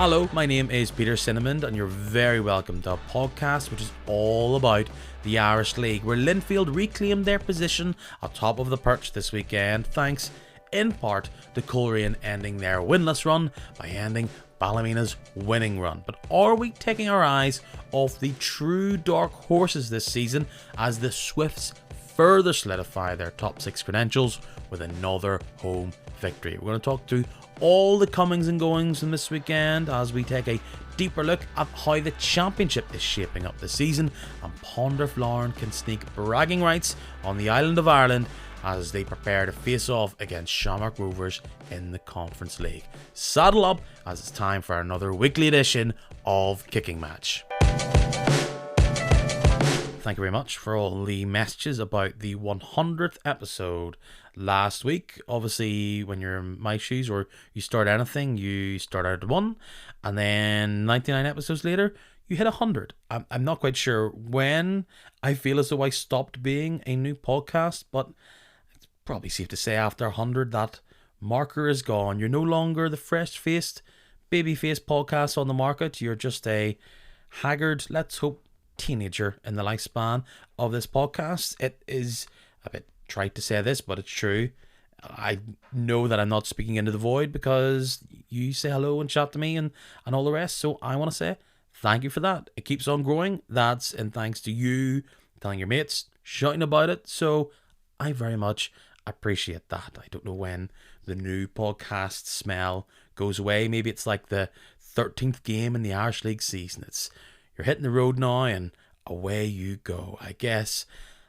Hello, my name is Peter Cinnamon and you're very welcome to a podcast which is all about the Irish League, where Linfield reclaimed their position atop of the perch this weekend, thanks in part to Coleraine ending their winless run by ending Ballymena's winning run. But are we taking our eyes off the true dark horses this season as the Swifts further solidify their top six credentials with another home victory? We're going to talk through all the comings and goings from this weekend as we take a deeper look at how the Championship is shaping up this season and ponder if Larne can sneak bragging rights on the island of Ireland as they prepare to face off against Shamrock Rovers in the Conference League. Saddle up as it's time for another weekly edition of Kicking Match. Thank you very much for all the messages about the 100th episode last week. Obviously, when you're in my shoes or you start anything, you start out at 1, and then 99 episodes later, you hit 100. I'm not quite sure when I feel as though I stopped being a new podcast, but it's probably safe to say after 100 that marker is gone. You're no longer the fresh-faced, baby-faced podcast on the market. You're just a haggard, let's hope, teenager in the lifespan of this podcast. It is a bit trite to say this, but it's true. I know that I'm not speaking into the void because you say hello and chat to me and all the rest, so I want to say thank you for that. It keeps on growing. That's in thanks to you telling your mates, shouting about it, so I very much appreciate that. I don't know when the new podcast smell goes away. Maybe it's like the 13th game in the Irish League season. You're hitting the road now and away you go. I guess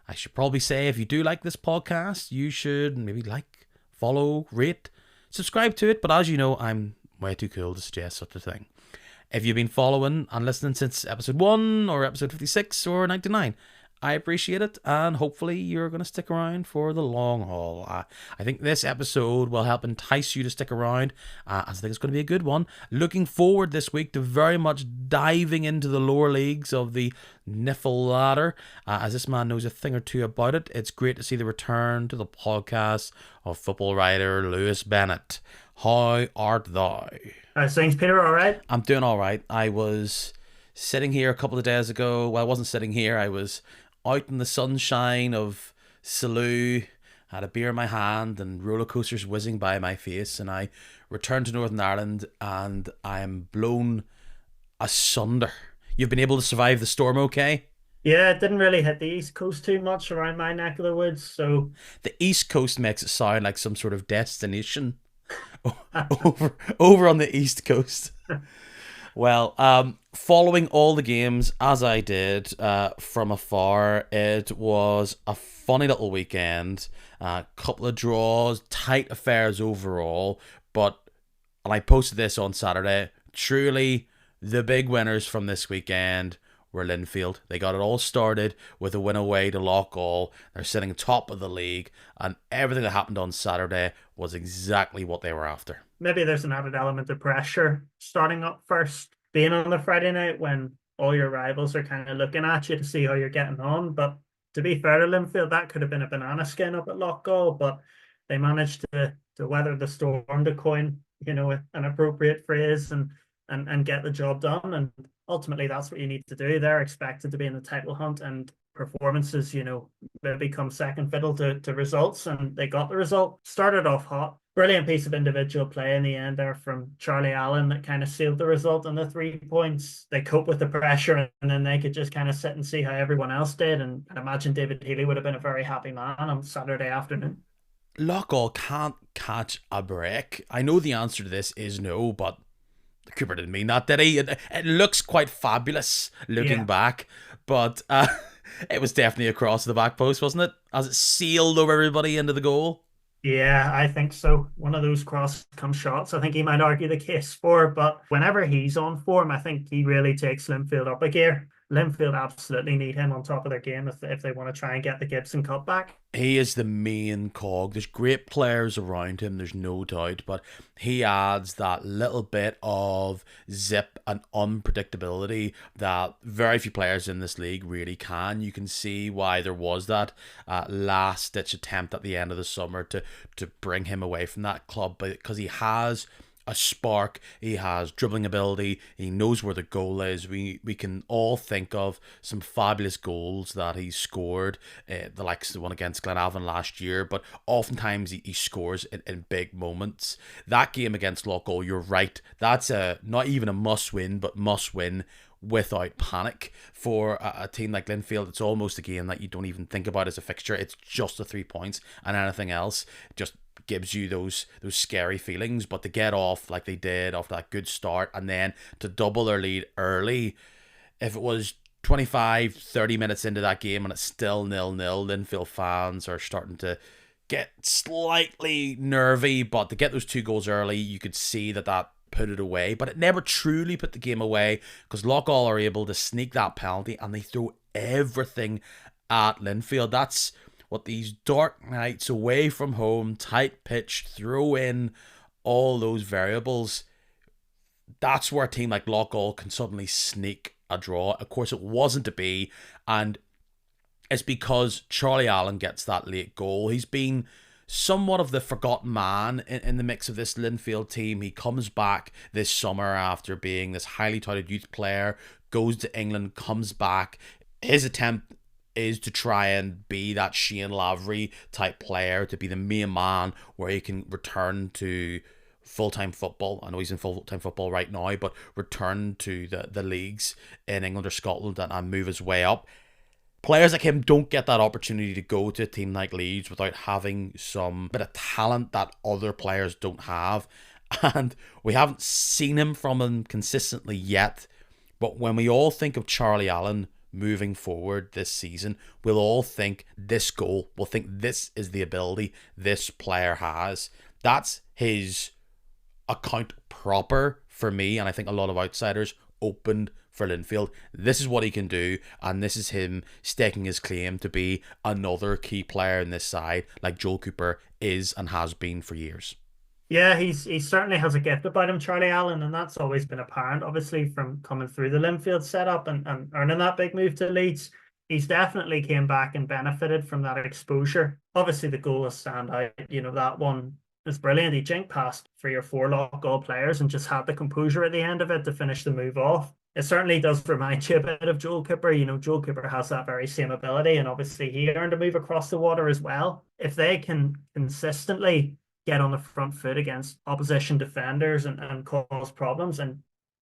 I should probably say if you do like this podcast, you should maybe like, follow, rate, subscribe to it. But as you know, I'm way too cool to suggest such a thing. If you've been following and listening since episode 1 or episode 56 or 99, I appreciate it, and hopefully you're going to stick around for the long haul. I think this episode will help entice you to stick around, as I think it's going to be a good one. Looking forward this week to very much diving into the lower leagues of the NIFL ladder, as this man knows a thing or two about it. It's great to see the return to the podcast of football writer Lewis Bennett. How art thou? Thanks, Peter. All right? I'm doing all right. I was sitting here a couple of days ago. Well, I wasn't sitting here. I was out in the sunshine of Salou, had a beer in my hand and roller coasters whizzing by my face, and I returned to Northern Ireland and I am blown asunder. You've been able to survive the storm okay? Yeah, it didn't really hit the East Coast too much around my neck of the woods, so... The East Coast makes it sound like some sort of destination over on the East Coast. Well, following all the games, as I did from afar, it was a funny little weekend. A couple of draws, tight affairs overall. And I posted this on Saturday, truly the big winners from this weekend were Linfield. They got it all started with a win away to Loughgall. They're sitting top of the league, and everything that happened on Saturday was exactly what they were after. Maybe there's an added element of pressure starting up first, being on the Friday night when all your rivals are kind of looking at you to see how you're getting on. But to be fair to Linfield, that could have been a banana skin up at Loughgall, but they managed to weather the storm, to coin, an appropriate phrase, and get the job done. And ultimately, that's what you need to do. They're expected to be in the title hunt, and performances, they become second fiddle to results, and they got the result. Started off hot. Brilliant piece of individual play in the end there from Charlie Allen that kind of sealed the result on the 3 points. They cope with the pressure, and then they could just kind of sit and see how everyone else did. And I imagine David Healy would have been a very happy man on Saturday afternoon. Loughgall can't catch a break. I know the answer to this is no, but Cooper didn't mean that, did he? It looks quite fabulous looking back, but it was definitely across the back post, wasn't it? As it sealed over everybody into the goal. Yeah, I think so. One of those cross-come shots, I think he might argue the case for, but whenever he's on form, I think he really takes Linfield up a gear. Linfield absolutely need him on top of their game if they want to try and get the Gibson Cup back. He is the main cog. There's great players around him, there's no doubt, but he adds that little bit of zip and unpredictability that very few players in this league really can. You can see why there was that last-ditch attempt at the end of the summer to bring him away from that club, because he has a spark. He has dribbling ability. He knows where the goal is. We can all think of some fabulous goals that he's scored, the likes of the one against Glenavon last year. But oftentimes he scores in big moments. That game against Loughgall, you're right. That's not even a must win, but must win without panic for a team like Linfield. It's almost a game that you don't even think about as a fixture. It's just the 3 points, and anything else just gives you those scary feelings. But to get off like they did after that good start, and then to double their lead early, if it was 25-30 minutes into that game and it's still 0-0, Linfield fans are starting to get slightly nervy. But to get those 2 goals early, you could see that put it away, but it never truly put the game away, because Loughgall are able to sneak that penalty and they throw everything at Linfield. That's what these dark nights away from home, tight pitch, throw in all those variables. That's where a team like Loughgall can suddenly sneak a draw. Of course, it wasn't to be, and it's because Charlie Allen gets that late goal. He's been somewhat of the forgotten man in the mix of this Linfield team. He comes back this summer after being this highly touted youth player, goes to England, comes back. His attempt is to try and be that Shane Lavery type player, to be the main man where he can return to full-time football. I know he's in full-time football right now, but return to the leagues in England or Scotland and move his way up. Players like him don't get that opportunity to go to a team like Leeds without having some bit of talent that other players don't have. And we haven't seen him from him consistently yet. But when we all think of Charlie Allen moving forward this season, we'll all think this goal. We'll think this is the ability this player has. That's his account proper for me, and I think a lot of outsiders opened for Linfield. This is what he can do, and this is him staking his claim to be another key player in this side, like Joel Cooper is and has been for years. Yeah, he certainly has a gift about him, Charlie Allen, and that's always been apparent, obviously, from coming through the Linfield setup and earning that big move to Leeds. He's definitely came back and benefited from that exposure. Obviously, the goal is stand out. That one is brilliant. He jinked past 3 or 4 Loughgall players and just had the composure at the end of it to finish the move off. It certainly does remind you a bit of Joel Cooper. Joel Cooper has that very same ability, and obviously he earned a move across the water as well. If they can consistently get on the front foot against opposition defenders and cause problems, and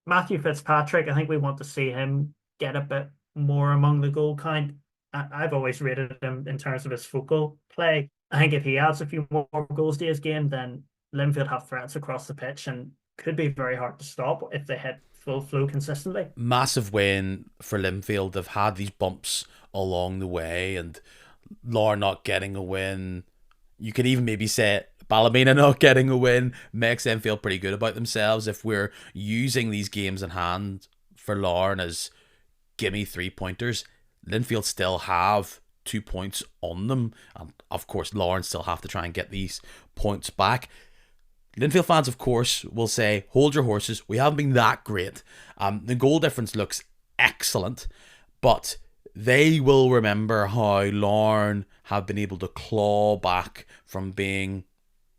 Matthew Fitzpatrick, I think we want to see him get a bit more among the goal count. I've always rated him in terms of his focal play. I think if he adds a few more goals to his game, then Linfield have threats across the pitch and could be very hard to stop if they hit full flow consistently. Massive win for Linfield. They've had these bumps along the way, and Larne not getting a win. You could even maybe say Ballymena not getting a win makes them feel pretty good about themselves. If we're using these games in hand for Larne as gimme 3-pointers, Linfield still have 2 points on them. And of course, Larne still have to try and get these points back. Linfield fans, of course, will say, hold your horses. We haven't been that great. The goal difference looks excellent, but they will remember how Larne have been able to claw back from being,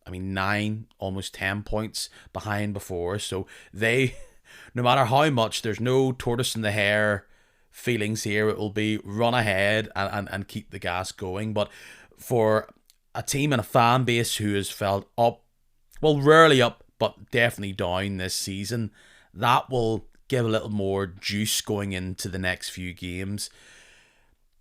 9, almost 10 points behind before. So they, no matter how much, there's no tortoise in the hare feelings here. It will be run ahead and keep the gas going. But for a team and a fan base who has felt up, well, rarely up, but definitely down this season, that will give a little more juice going into the next few games.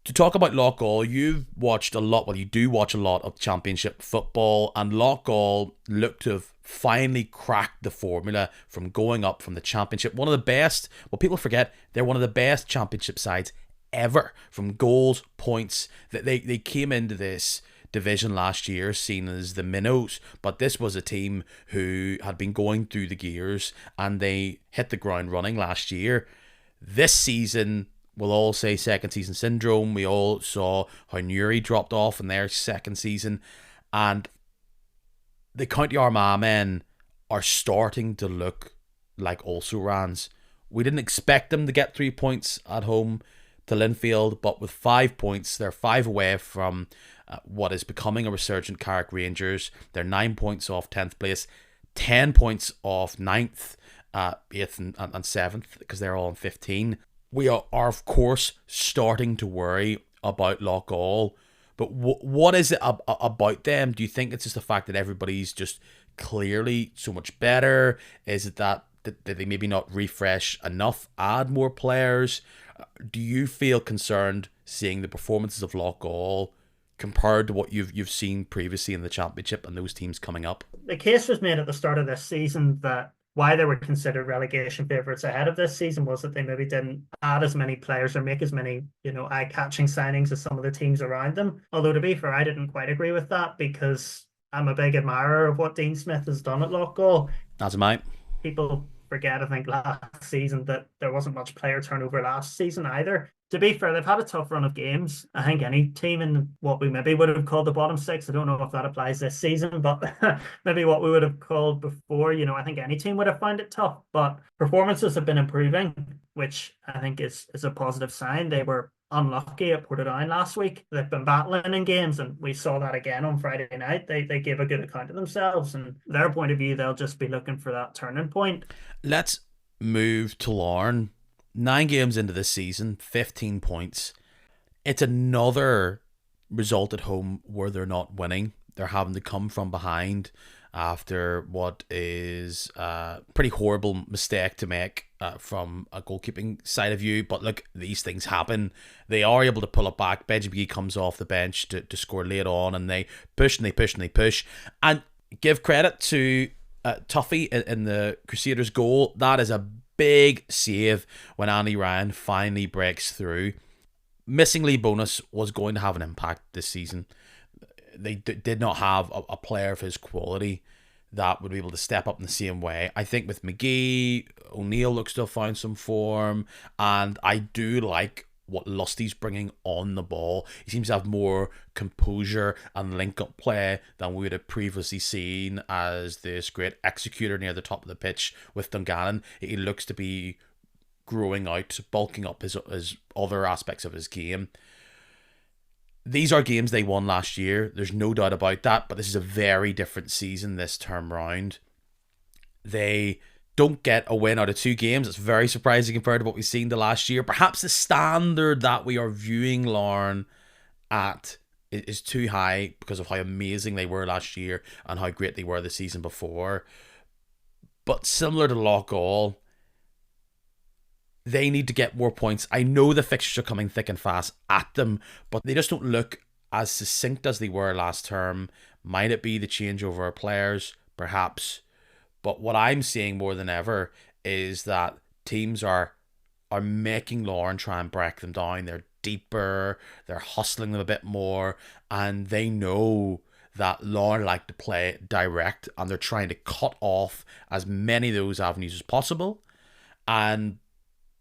To talk about Loughgall, you've watched a lot, well, you do watch a lot of Championship football, and Loughgall look to have finally cracked the formula from going up from the Championship. One of the best, well, people forget, they're one of the best Championship sides ever, from goals, points, that they came into this division last year seen as the minnows, but this was a team who had been going through the gears and they hit the ground running last year. This season, we'll all say second season syndrome. We all saw how Newry dropped off in their second season, and the County Armagh men are starting to look like also-rans. We didn't expect them to get 3 points at home to Linfield, but with 5 points, they're 5 away from what is becoming a resurgent Carrick Rangers. They're 9 points off 10th place, 10 points off ninth, 8th and 7th, because they're all on 15. We are of course starting to worry about Loughgall. But what is it about them? Do you think it's just the fact that everybody's just clearly so much better? Is it that they maybe not refresh enough, add more players? Do you feel concerned seeing the performances of Loughgall compared to what you've seen previously in the Championship and those teams coming up? The case was made at the start of this season that why they were considered relegation favourites ahead of this season was that they maybe didn't add as many players or make as many, eye-catching signings as some of the teams around them. Although to be fair, I didn't quite agree with that because I'm a big admirer of what Dean Smith has done at Loughgall. As am I. People forget, I think, last season that there wasn't much player turnover last season either. To be fair, they've had a tough run of games. I think any team in what we maybe would have called the bottom six, I don't know if that applies this season, but maybe what we would have called before, I think any team would have found it tough. But performances have been improving, which I think is a positive sign. They were unlucky at Portadown last week. They've been battling in games, and we saw that again on Friday night. They gave a good account of themselves, and their point of view, they'll just be looking for that turning point. Let's move to Larne. 9 games into this season, 15 points. It's another result at home where they're not winning. They're having to come from behind after what is a pretty horrible mistake to make from a goalkeeping side of view. But look, these things happen. They are able to pull it back. Benji McGee comes off the bench to score late on, and they push and they push and they push. And give credit to Tuffy in the Crusaders' goal. That is a big save when Andy Ryan finally breaks through. Missing Lee Bonus was going to have an impact this season. They did not have a player of his quality that would be able to step up in the same way. I think with McGee, O'Neill looks to have found some form, and I do like what Lusty's bringing on the ball. He seems to have more composure and link-up play than we would have previously seen as this great executor near the top of the pitch with Dungannon. He looks to be growing out, bulking up his other aspects of his game. These are games they won last year. There's no doubt about that, but this is a very different season this term round. They don't get a win out of 2 games. It's very surprising compared to what we've seen the last year. Perhaps the standard that we are viewing Larne at is too high because of how amazing they were last year and how great they were the season before. But similar to Loughgall, they need to get more points. I know the fixtures are coming thick and fast at them, but they just don't look as succinct as they were last term. Might it be the changeover of players? Perhaps. But what I'm seeing more than ever is that teams are making Larne try and break them down. They're deeper, they're hustling them a bit more, and they know that Larne like to play direct, and they're trying to cut off as many of those avenues as possible. And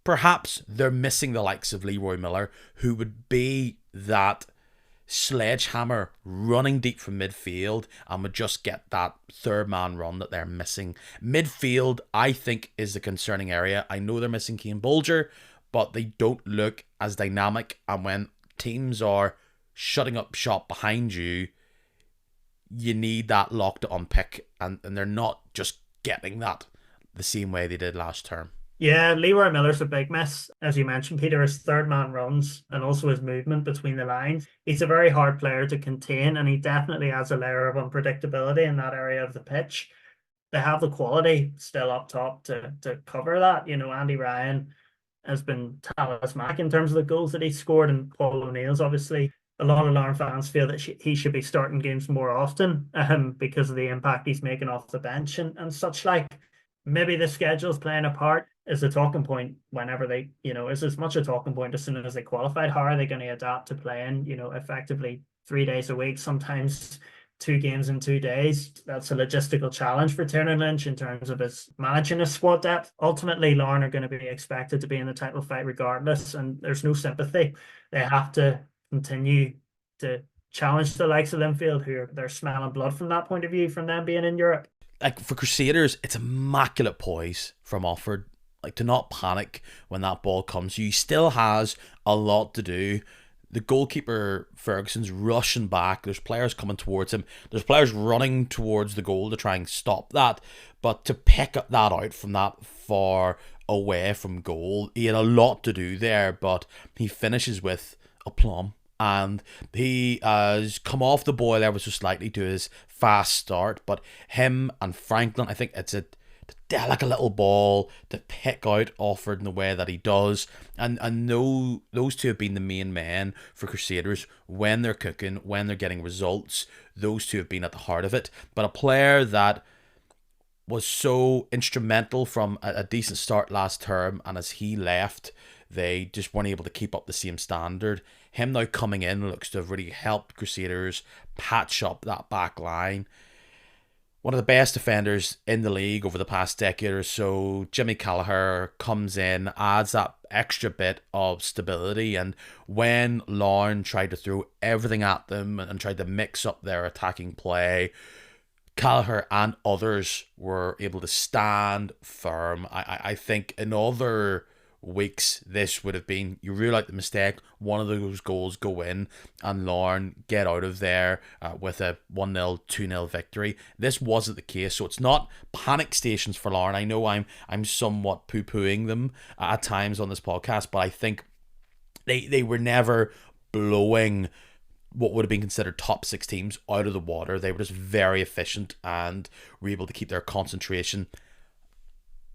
perhaps they're missing the likes of Leroy Miller, who would be that sledgehammer running deep from midfield and would just get that third man run that they're missing. Midfield, I think, is the concerning area. I know they're missing Keane Bolger, but they don't look as dynamic, and when teams are shutting up shop behind you, you need that lock to unpick, and they're not just getting that the same way they did last term. Yeah, Leroy Miller's a big miss. As you mentioned, Peter, his third man runs and also his movement between the lines. He's a very hard player to contain, and he definitely adds a layer of unpredictability in that area of the pitch. They have the quality still up top to cover that. Andy Ryan has been talismanic in terms of the goals that he scored, and Paul O'Neill's obviously. A lot of Larne fans feel that he should be starting games more often because of the impact he's making off the bench and such like. Maybe the schedule's playing a part as a talking point whenever they, is as much a talking point as soon as they qualified. How are they going to adapt to playing, effectively 3 days a week, sometimes 2 games in 2 days? That's a logistical challenge for Tiernan Lynch in terms of his managing his squad depth. Ultimately, Larne are going to be expected to be in the title fight regardless, and there's no sympathy. They have to continue to challenge the likes of Linfield, who they're smelling blood from that point of view, from them being in Europe. Like for Crusaders, it's immaculate poise from Offord. Like to not panic when that ball comes. He still has a lot to do. the goalkeeper Ferguson's rushing back. There's players coming towards him. There's players running towards the goal to try and stop that. But to pick that out from that far away from goal, he had a lot to do there. But he finishes with aplomb. And he has come off the boil ever so slightly to his fast start. But him and Franklin, I think it's a delicate little ball to pick out Offord in the way that he does. And know those two have been the main men for Crusaders when they're cooking, when they're getting results. Those two have been at the heart of it. But a player that was so instrumental from a decent start last term, and as he left, they just weren't able to keep up the same standard. Him now coming in looks to have really helped Crusaders patch up that back line. One of the best defenders in the league over the past decade or so, Jimmy Callagher, comes in, adds that extra bit of stability. And when Larne tried to throw everything at them and tried to mix up their attacking play, Callagher and others were able to stand firm. I think in other weeks this would have been, you rule out the mistake, one of those goals go in and Larne get out of there with a 1-0, 2-0 victory. This wasn't the case, so it's not panic stations for Larne. I know I'm somewhat poo-pooing them at times on this podcast, but I think they were never blowing what would have been considered top six teams out of the water. They were just very efficient and were able to keep their concentration.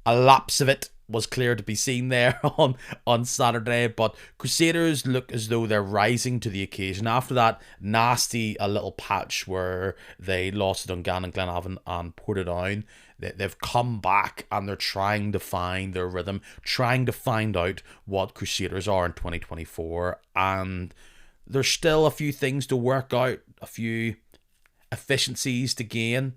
A lapse of it was clear to be seen there on Saturday, but Crusaders look as though they're rising to the occasion after that nasty little patch where they lost to Dungannon, Glenavon and Portadown. They've come back and they're trying to find their rhythm, trying to find out what Crusaders are in 2024, and there's still a few things to work out, a few efficiencies to gain,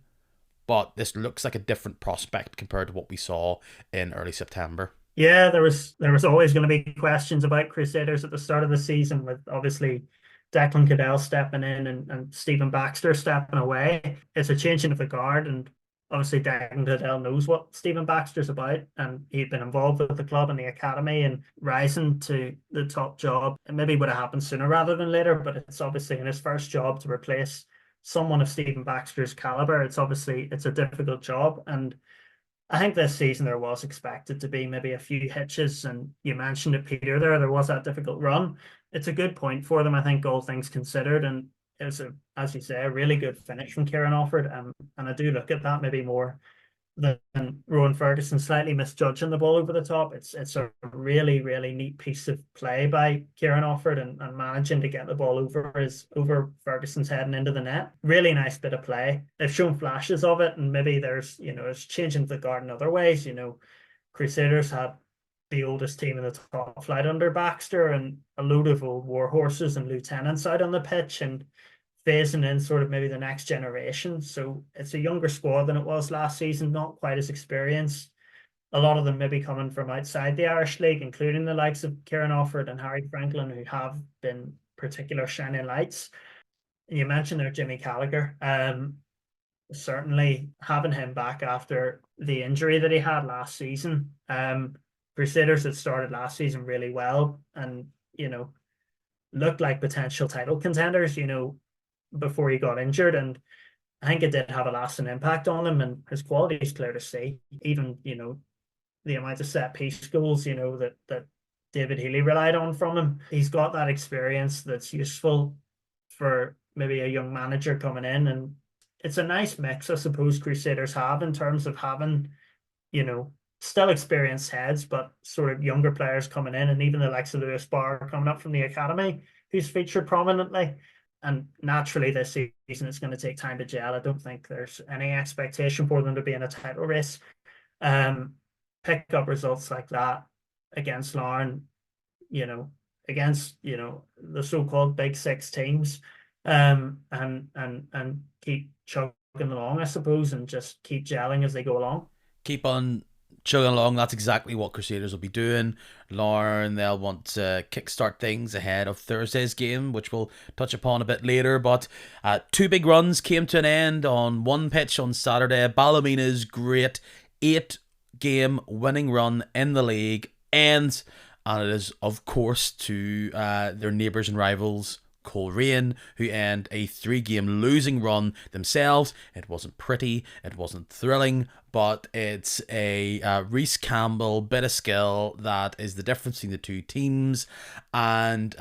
but this looks like a different prospect compared to what we saw in early September. Yeah, there was always going to be questions about Crusaders at the start of the season, with obviously Declan Cadell stepping in and Stephen Baxter stepping away. It's a changing of the guard, and obviously Declan Cadell knows what Stephen Baxter's about, and he'd been involved with the club and the academy and rising to the top job. It maybe would have happened sooner rather than later, but it's obviously in his first job to replace someone of Stephen Baxter's caliber. It's a difficult job, and I think this season there was expected to be maybe a few hitches, and you mentioned it, Peter. There was that difficult run. It's a good point for them, I think, all things considered, and it was as you say, a really good finish from Kieran Offord, and I do look at that maybe more than Rowan Ferguson slightly misjudging the ball over the top. It's a really, really neat piece of play by Kieran Offord, and managing to get the ball over Ferguson's head and into the net. Really nice bit of play. They've shown flashes of it, and maybe it's changing the guard in other ways. Crusaders had the oldest team in the top flight under Baxter, and a load of old war horses and lieutenants out on the pitch, and phasing in sort of maybe the next generation. So it's a younger squad than it was last season, not quite as experienced. A lot of them maybe coming from outside the Irish League, including the likes of Kieran Offord and Harry Franklin, who have been particular shining lights. And you mentioned there Jimmy Callagher. Certainly having him back after the injury that he had last season. Crusaders had started last season really well and, looked like potential title contenders, before he got injured, and I think it did have a lasting impact on him, and his quality is clear to see. Even the amount of set piece goals that David Healy relied on from him. He's got that experience that's useful for maybe a young manager coming in, and it's a nice mix, I suppose, Crusaders have in terms of having still experienced heads, but sort of younger players coming in, and even the likes of Lewis Barr coming up from the academy, who's featured prominently. And naturally, this season it's going to take time to gel. I don't think there's any expectation for them to be in a title race. Pick up results like that against Larne, against the so-called big six teams, and keep chugging along, I suppose, and just keep gelling as they go along. Keep on chugging along. That's exactly what Crusaders will be doing. Larne, they'll want to kickstart things ahead of Thursday's game, which we'll touch upon a bit later. But two big runs came to an end on one pitch on Saturday. Ballomina's great 8-game winning run in the league ends and it is, of course, to their neighbours and rivals, Coleraine, who end a 3-game losing run themselves. It wasn't pretty, it wasn't thrilling, but it's a Reece Campbell bit of skill that is the difference between the two teams. And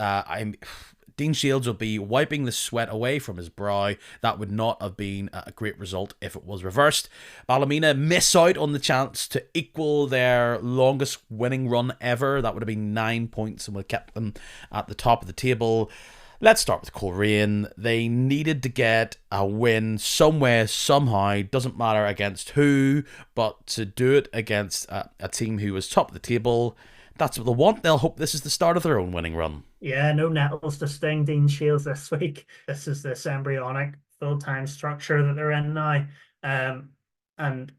Dean Shields will be wiping the sweat away from his brow. That would not have been a great result if it was reversed. Ballymena miss out on the chance to equal their longest winning run ever. That would have been 9 points and would have kept them at the top of the table. Let's start with Coleraine. They needed to get a win somewhere, somehow. Doesn't matter against who, but to do it against a team who was top of the table, that's what they want. They'll hope this is the start of their own winning run. Yeah, no nettles to sting Dean Shields this week. This is this embryonic full-time structure that they're in now. And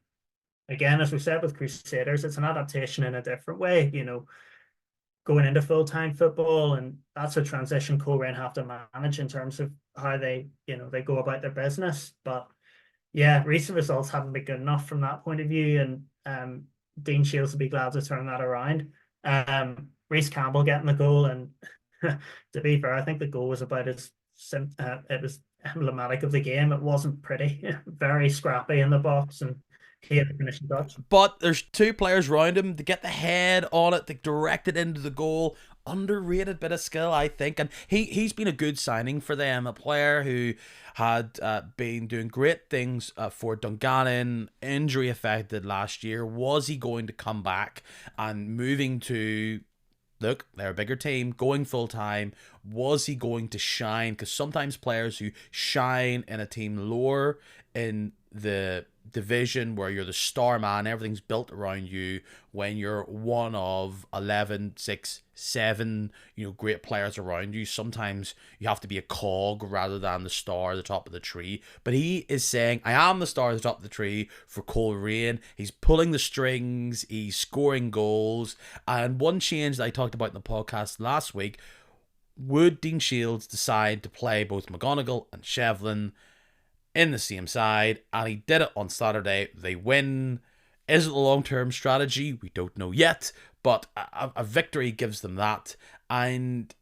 again, as we said with Crusaders, it's an adaptation in a different way, going into full-time football, and that's a transition Coleraine have to manage in terms of how they go about their business. But yeah, recent results haven't been good enough from that point of view, and Dean Shields will be glad to turn that around. Reece Campbell getting the goal, and to be fair, I think the goal was about as it was emblematic of the game. It wasn't pretty, very scrappy in the box, and he had the finishing touch. But there's two players around him to get the head on it, to direct it into the goal. Underrated bit of skill, I think, and he's been a good signing for them. A player who had been doing great things for Dungannon, injury affected last year. Was he going to come back and moving to? Look, they're a bigger team, going full-time. Was he going to shine? Because sometimes players who shine in a team lower in the division where you're the star man, everything's built around you, when you're one of 11, 6, 7, great players around you, sometimes you have to be a cog rather than the star at the top of the tree. But he is saying, I am the star at the top of the tree for Coleraine. He's pulling the strings, he's scoring goals. And one change that I talked about in the podcast last week, would Dean Shields decide to play both McGonigal and Shevlin in the same side? And he did it on Saturday. They win. Is it the long-term strategy? We don't know yet, but a victory gives them that. And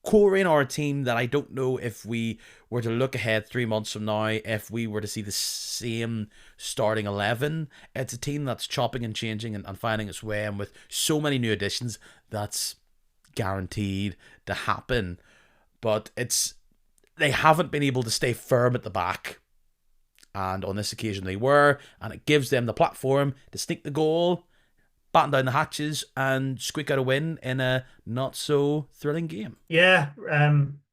Coleraine are a team that I don't know, if we were to look ahead 3 months from now, if we were to see the same starting 11. It's a team that's chopping and changing and finding its way, and with so many new additions, that's guaranteed to happen. But they haven't been able to stay firm at the back, and on this occasion they were, and it gives them the platform to sneak the goal, batten down the hatches, and squeak out a win in a not so thrilling game. Yeah,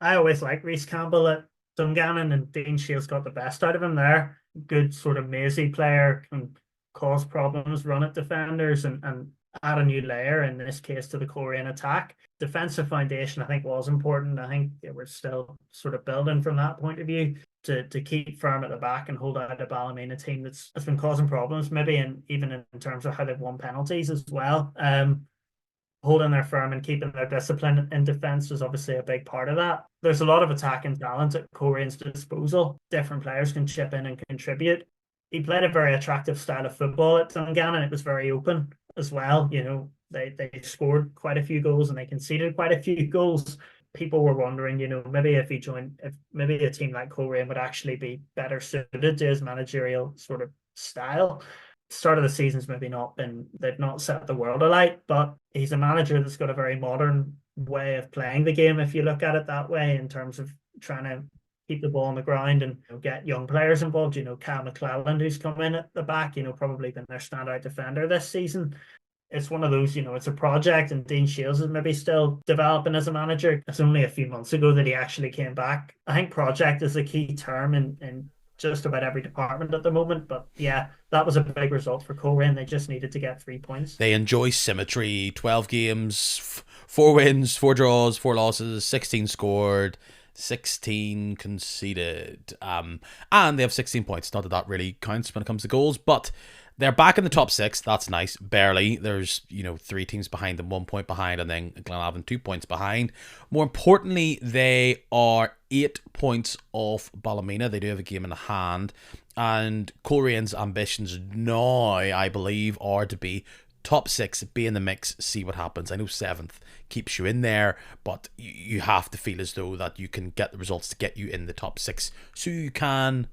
I always like Reece Campbell at Dungannon, and Dean Shields got the best out of him there. Good sort of mazy player, can cause problems, run at defenders, and add a new layer, in this case, to the Coleraine attack. Defensive foundation, I think, was important. I think they were still sort of building from that point of view to keep firm at the back and hold out a Ballymena team that's been causing problems, maybe, and even in terms of how they've won penalties as well. Holding their firm and keeping their discipline in defence was obviously a big part of that. There's a lot of attacking talent at Colerane's disposal. Different players can chip in and contribute. He played a very attractive style of football at Dungannon. It was very open as well. They scored quite a few goals and they conceded quite a few goals. People were wondering, maybe if maybe a team like Coleraine would actually be better suited to his managerial sort of style. Start of the season's maybe they've not set the world alight, but he's a manager that's got a very modern way of playing the game, if you look at it that way, in terms of trying to keep the ball on the ground and get young players involved. Cal McClelland, who's come in at the back, probably been their standout defender this season. It's one of those, it's a project, and Dean Shields is maybe still developing as a manager. It's only a few months ago that he actually came back. I think project is a key term in just about every department at the moment. But yeah, that was a big result for Coleraine. They just needed to get 3 points. They enjoy symmetry. 12 games, 4 wins, 4 draws, 4 losses, 16 scored, 16 conceded. And they have 16 points. Not that that really counts when it comes to goals, but they're back in the top 6. That's nice. Barely. There's, 3 teams behind them, 1 point behind, and then Glenavon 2 points behind. More importantly, they are 8 points off Ballymena. They do have a game in hand. And Colerane's ambitions now, I believe, are to be top 6, be in the mix, see what happens. I know 7th keeps you in there, but you have to feel as though that you can get the results to get you in the top 6 so you can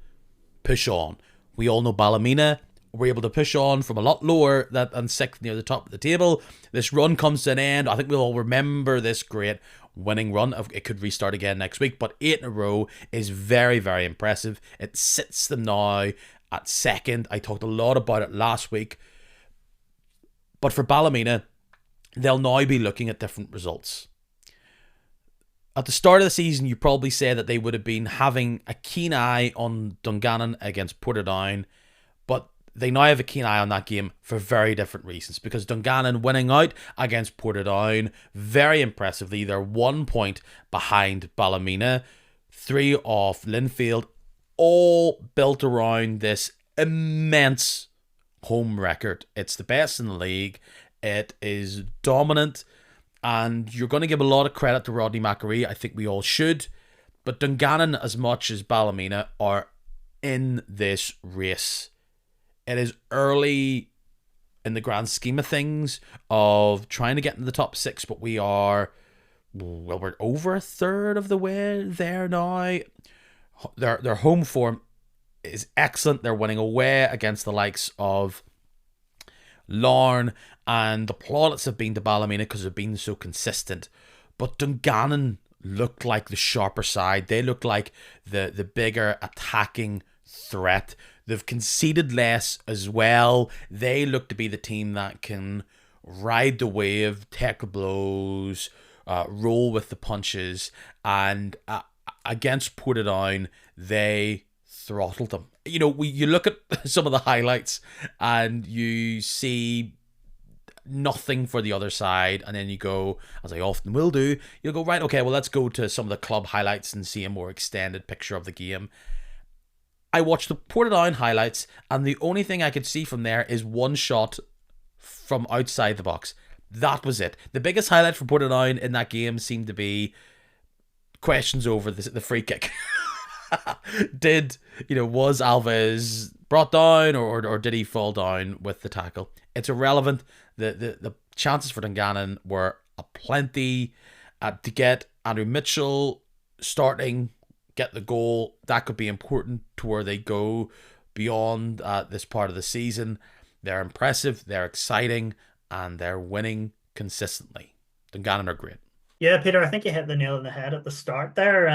push on. We all know Ballymena were able to push on from a lot lower than 6th near the top of the table. This run comes to an end. I think we'll all remember this great winning run. It could restart again next week, but 8 in a row is very, very impressive. It sits them now at 2nd. I talked a lot about it last week. But for Ballymena, they'll now be looking at different results. At the start of the season, you probably say that they would have been having a keen eye on Dungannon against Portadown, but they now have a keen eye on that game for very different reasons, because Dungannon winning out against Portadown very impressively. They're 1 point behind Ballymena, 3 off Linfield, all built around this immense home record. It's the best in the league. It is dominant, and you're going to give a lot of credit to Rodney McAree. I think we all should, but Dungannon, as much as Ballymena, are in this race. It is early in the grand scheme of things of trying to get in the top 6, but we're over a third of the way there now. Their home form is excellent. They're winning away against the likes of Larne, and the plaudits have been to Ballymena because they've been so consistent. But Dungannon looked like the sharper side. They look like the bigger attacking threat. They've conceded less as well. They look to be the team that can ride the wave, take the blows, roll with the punches, and against Portadown, they throttled them. You know, you look at some of the highlights and you see nothing for the other side, and then you go, as I often will do, you'll go, right, okay, well, let's go to some of the club highlights and see a more extended picture of the game. I watched the Portadown highlights, and the only thing I could see from there is one shot from outside the box. That was it. The biggest highlight for Portadown in that game seemed to be questions over the free kick. Was Alves brought down, or did he fall down with the tackle? It's irrelevant. The chances for Dungannon were aplenty. To get Andrew Mitchell starting, get the goal, that could be important to where they go beyond this part of the season. They're impressive, they're exciting, and they're winning consistently. Dungannon are great. Yeah, Peter, I think you hit the nail on the head at the start there.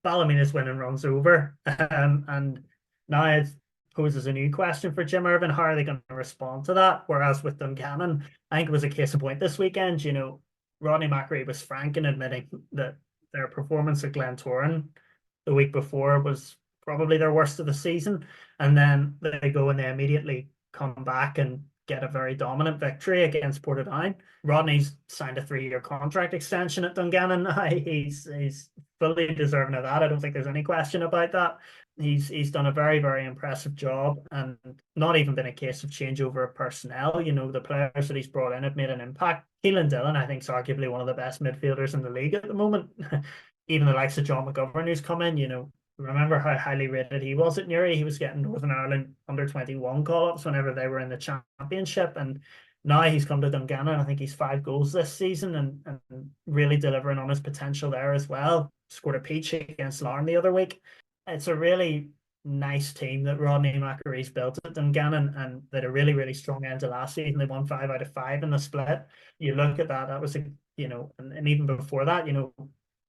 Ballymena's winning runs over. And now it poses a new question for Jim Irvine. How are they going to respond to that? Whereas with Dungannon, I think it was a case in point this weekend. You know, Rodney McAree was frank in admitting that their performance at Glentoran the week before was probably their worst of the season. And then they go and they immediately come back and get a very dominant victory against Portadown. Rodney's signed a 3-year contract extension at Dungannon. He's fully deserving of that. I don't think there's any question about that. He's done a very, very impressive job, and not even been a case of changeover of personnel. You know, the players that he's brought in have made an impact. Keelan Dillon, I think, is arguably one of the best midfielders in the league at the moment. Even the likes of John McGovern, who's come in, you know, remember how highly rated he was at Newry. He was getting Northern Ireland under-21 call-ups whenever they were in the championship, and now he's come to Dungannon. I think he's 5 goals this season and really delivering on his potential there as well. Scored a peach against Larne the other week. It's a really nice team that Rodney McAree's built at Dungannon, and they had a really, really strong end to last season. They won 5 out of 5 in the split. You look at that was, and even before that,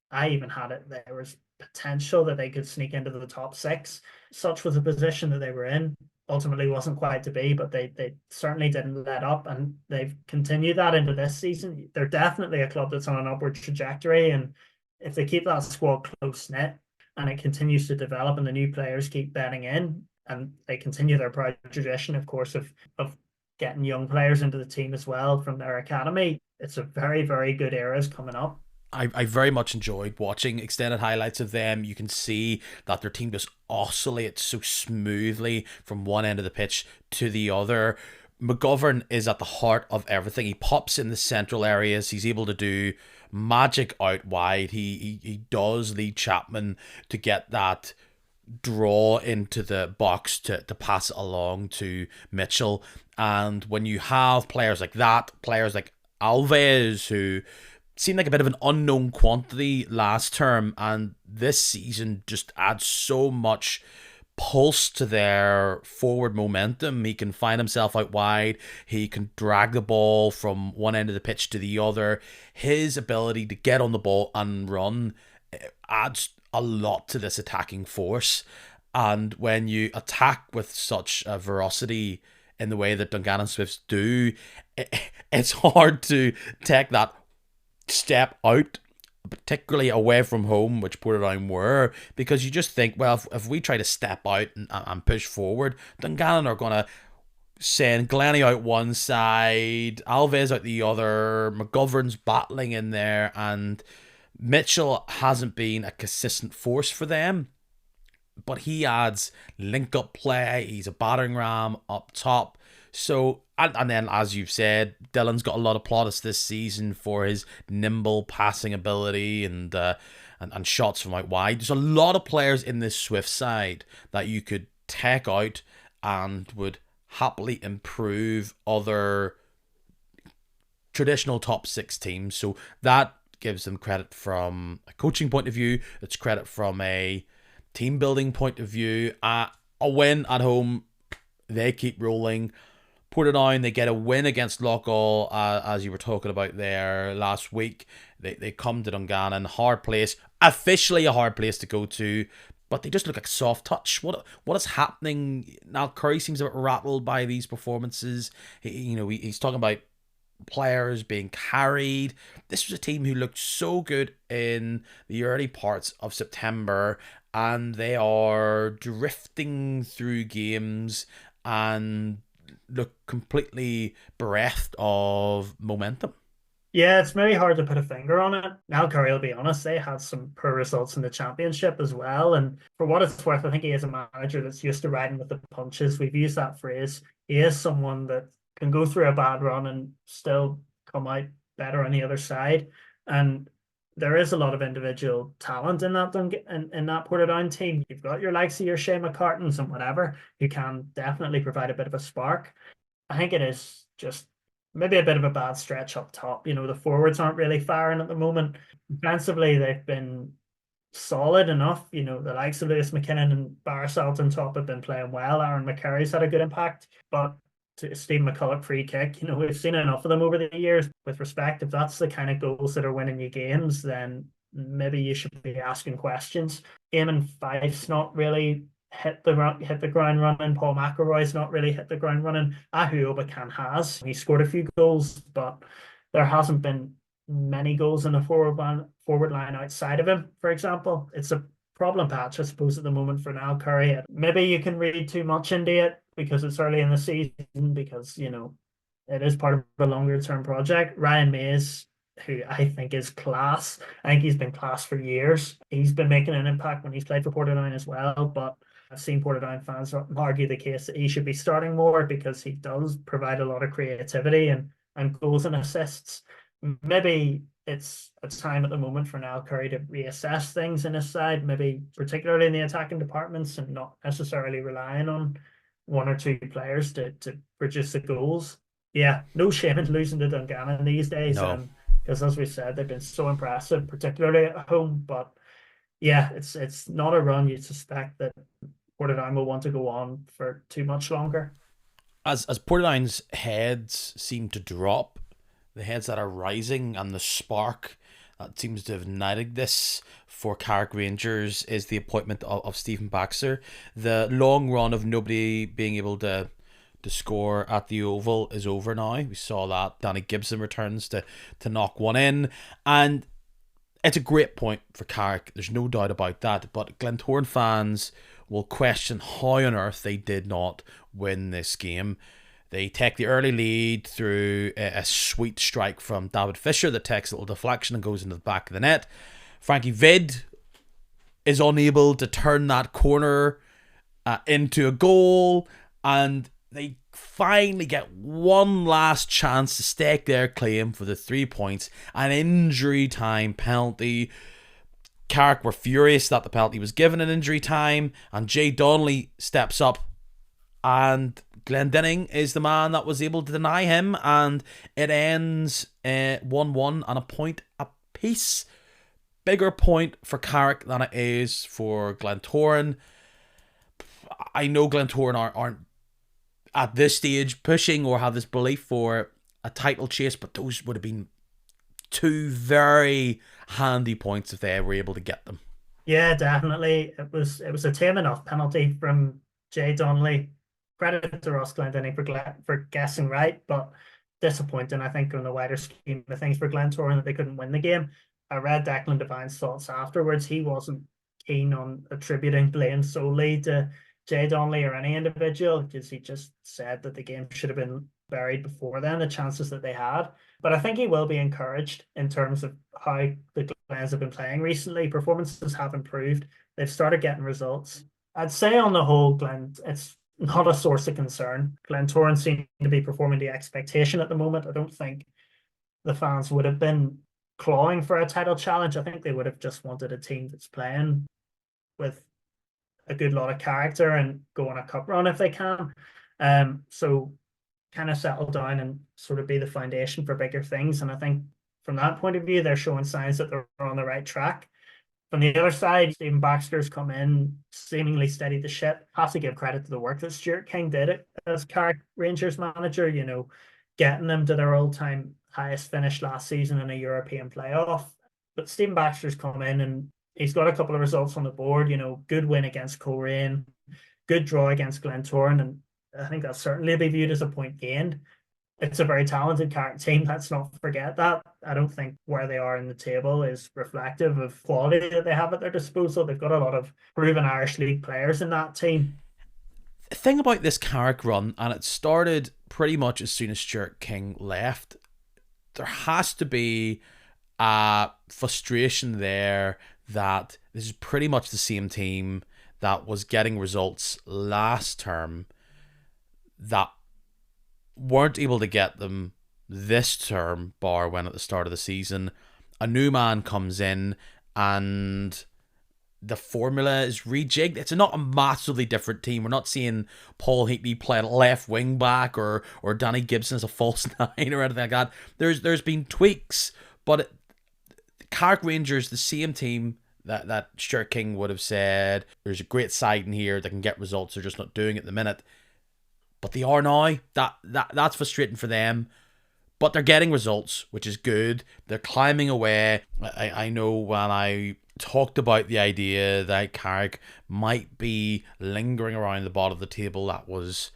I even had it. There was potential that they could sneak into the top 6. Such was the position that they were in. Ultimately wasn't quite to be, but they certainly didn't let up, and they've continued that into this season. They're definitely a club that's on an upward trajectory, and if they keep that squad close-knit and it continues to develop and the new players keep betting in, and they continue their proud tradition, of course, of getting young players into the team as well from their academy, it's a very, very good era coming up. I very much enjoyed watching extended highlights of them. You can see that their team just oscillates so smoothly from one end of the pitch to the other. McGovern is at the heart of everything. He pops in the central areas. He's able to do magic out wide. He does lead Chapman to get that draw into the box to pass it along to Mitchell. And when you have players like that, players like Alves, who seemed like a bit of an unknown quantity last term, and this season just adds so much pulse to their forward momentum. He can find himself out wide. He can drag the ball from one end of the pitch to the other. His ability to get on the ball and run adds a lot to this attacking force. And when you attack with such a ferocity in the way that Dungannon Swifts do, it's hard to take that step out, particularly away from home, which Portadown were, because you just think, well, if we try to step out and push forward, Dungannon are going to send Glennie out one side, Alves out the other, McGovern's battling in there, and Mitchell hasn't been a consistent force for them, but he adds link-up play. He's a battering ram up top. So, and then, as you've said, Dylan's got a lot of plaudits this season for his nimble passing ability and shots from out wide. There's a lot of players in this Swift side that you could take out and would happily improve other traditional top 6 teams. So that gives them credit from a coaching point of view. It's credit from a team building point of view. A win at home, they keep rolling. Portadown, they get a win against Loughgall, as you were talking about there last week. They come to Dungannon, hard place, officially a hard place to go to, but they just look like soft touch. What is happening? Now Curry seems a bit rattled by these performances. He's talking about players being carried. This was a team who looked so good in the early parts of September, and they are drifting through games and look completely bereft of momentum. Yeah, it's very hard to put a finger on it. Now, Curry, I'll be honest, they had some poor results in the championship as well. And for what it's worth, I think he is a manager that's used to riding with the punches. We've used that phrase. He is someone that can go through a bad run and still come out better on the other side. And there is a lot of individual talent in that in that Portadown team. You've got your likes of your Shea McCartans and whatever, who can definitely provide a bit of a spark. I think it is just maybe a bit of a bad stretch up top. The forwards aren't really firing at the moment. Defensively, they've been solid enough. The likes of Lewis McKinnon and Barisalt on top have been playing well. Aaron McCurry's had a good impact, but to Steve McCulloch free kick, we've seen enough of them over the years. With respect, if that's the kind of goals that are winning you games, then maybe you should be asking questions. Eamon Fife's not really hit the ground running. Paul McElroy's not really hit the ground running. Ahu Obakan has. He scored a few goals, but there hasn't been many goals in the forward line outside of him, for example. It's a problem patch, I suppose, at the moment for Niall Curry. Maybe you can read too much into it because it's early in the season, because, it is part of a longer term project. Ryan Mays, who I think is class. I think he's been class for years. He's been making an impact when he's played for Portadown as well, but I've seen Portadown fans argue the case that he should be starting more because he does provide a lot of creativity and goals and assists. Maybe it's a time at the moment for Niall Curry to reassess things in his side, maybe particularly in the attacking departments, and not necessarily relying on one or two players to produce the goals. Yeah, no shame in losing to Dungannon these days. No. Because as we said, they've been so impressive, particularly at home. But yeah, it's not a run you'd suspect that Portadown will want to go on for too much longer. As Portadown's heads seem to drop, the heads that are rising, and the spark that seems to have ignited this for Carrick Rangers is the appointment of Stephen Baxter. The long run of nobody being able to score at the Oval is over now. We saw that. Danny Gibson returns to knock one in, and it's a great point for Carrick. There's no doubt about that. But Glentoran fans will question how on earth they did not win this game. They take the early lead through a sweet strike from David Fisher that takes a little deflection and goes into the back of the net. Frankie Vid is unable to turn that corner into a goal, and they finally get one last chance to stake their claim for the 3 points. An injury time penalty. Carrick were furious that the penalty was given in injury time, and Jay Donnelly steps up, and Glendinning is the man that was able to deny him, and it ends 1-1 on a point apiece. Bigger point for Carrick than it is for Glentoran. I know Glentoran aren't at this stage pushing or have this belief for a title chase, but those would have been two very handy points if they were able to get them. Yeah, definitely. It was a tame enough penalty from Jay Donnelly. Credit to Ross Glendinning for guessing right, but disappointing, I think, in the wider scheme of things for Glentoran that they couldn't win the game. I read Declan Devine's thoughts afterwards. He wasn't keen on attributing blame solely to Jay Donnelly or any individual, because he just said that the game should have been buried before then, the chances that they had. But I think he will be encouraged in terms of how the Glens have been playing recently. Performances have improved. They've started getting results. I'd say on the whole, Glen, it's not a source of concern. Glentoran seem to be performing the expectation at the moment. I don't think the fans would have been clawing for a title challenge. I think they would have just wanted a team that's playing with a good lot of character and go on a cup run if they can. So kind of settle down and sort of be the foundation for bigger things. And I think from that point of view, they're showing signs that they're on the right track. From the other side, Stephen Baxter's come in, seemingly steadied the ship. Have to give credit to the work that Stuart King did it as Carrick Rangers manager, getting them to their all-time highest finish last season in a European playoff. But Stephen Baxter's come in and he's got a couple of results on the board, good win against Coleraine, good draw against Glentoran, and I think that's certainly be viewed as a point gained. It's a very talented Carrick team. Let's not forget that. I don't think where they are in the table is reflective of quality that they have at their disposal. They've got a lot of proven Irish League players in that team. The thing about this Carrick run, and it started pretty much as soon as Stuart King left, there has to be a frustration there that this is pretty much the same team that was getting results last term that weren't able to get them this term, bar when at the start of the season a new man comes in and the formula is rejigged. It's not a massively different team. We're not seeing Paul Heatley play left wing back or Danny Gibson as a false nine or anything like that. There's been tweaks, but Carrick Rangers, the same team that Stuart King would have said there's a great side in here that can get results. They're just not doing it at the minute. But they are now. That's frustrating for them. But they're getting results, which is good. They're climbing away. I know when I talked about the idea that Carrick might be lingering around the bottom of the table, that was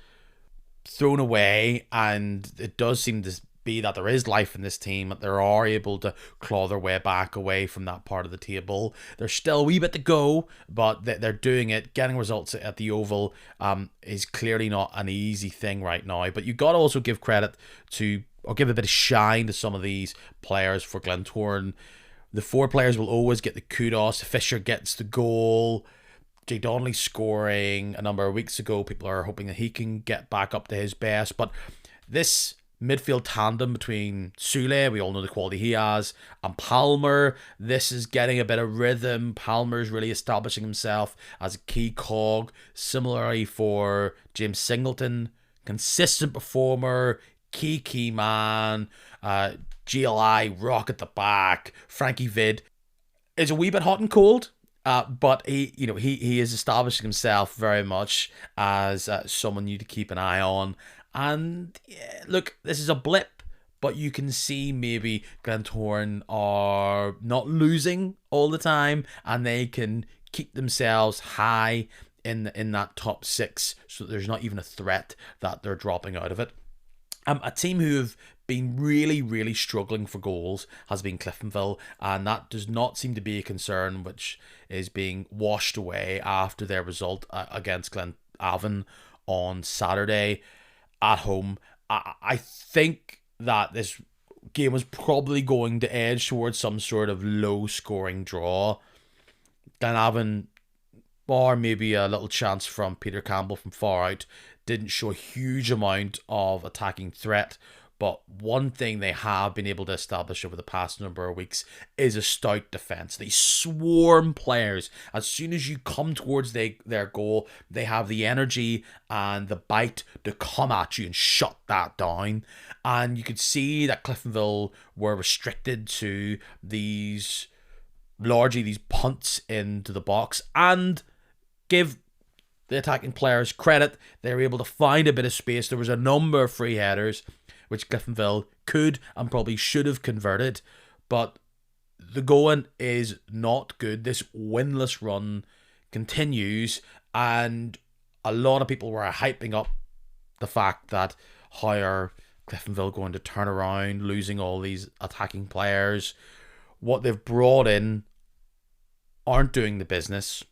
thrown away. And it does seem to be that there is life in this team, that they are able to claw their way back away from that part of the table. There's still a wee bit to go, but they're doing it. Getting results at the Oval is clearly not an easy thing right now, but you got to also give credit to, or give a bit of shine to some of these players for Glentoran. The four players will always get the kudos. Fisher gets the goal. Jay Donnelly scoring a number of weeks ago. People are hoping that he can get back up to his best, but this midfield tandem between Sule, we all know the quality he has, and Palmer, this is getting a bit of rhythm. Palmer's really establishing himself as a key cog. Similarly for James Singleton, consistent performer, key man. GLI, rock at the back. Frankie Vid is a wee bit hot and cold, but he is establishing himself very much as someone you to keep an eye on. And yeah, look, this is a blip, but you can see maybe Glentoran are not losing all the time, and they can keep themselves high in that top six, so there's not even a threat that they're dropping out of it. A team who have been really, really struggling for goals has been Cliftonville, and that does not seem to be a concern, which is being washed away after their result against Glenavon on Saturday at home. I think that this game was probably going to edge towards some sort of low-scoring draw. Glenavon, or maybe a little chance from Peter Campbell from far out, didn't show a huge amount of attacking threat, But one thing they have been able to establish over the past number of weeks is a stout defence. They swarm players. As soon as you come towards their goal, they have the energy and the bite to come at you and shut that down. And you could see that Cliftonville were restricted to largely these punts into the box, and give the attacking players credit, they were able to find a bit of space. There was a number of free headers which Cliftonville could and probably should have converted, but the going is not good. This winless run continues, and a lot of people were hyping up the fact that how are Cliftonville going to turn around, losing all these attacking players. What they've brought in aren't doing the business,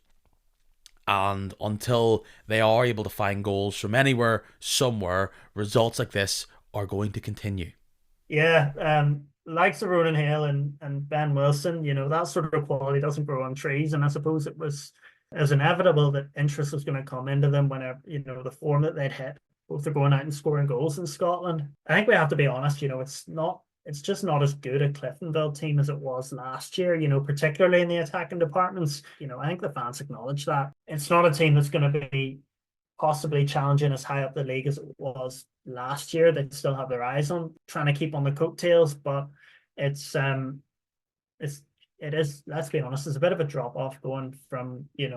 and until they are able to find goals from anywhere, somewhere, results like this are going to continue. Yeah, likes of Ronan Hale and Ben Wilson, that sort of quality doesn't grow on trees, and I suppose it was inevitable that interest was going to come into them whenever the form that they'd hit. Both are going out and scoring goals in Scotland. I think we have to be honest. It's just not as good a Cliftonville team as it was last year. Particularly in the attacking departments. I think the fans acknowledge that it's not a team that's going to be possibly challenging as high up the league as it was last year. They still have their eyes on trying to keep on the coattails, but it's it is, let's be honest, it's a bit of a drop off going from a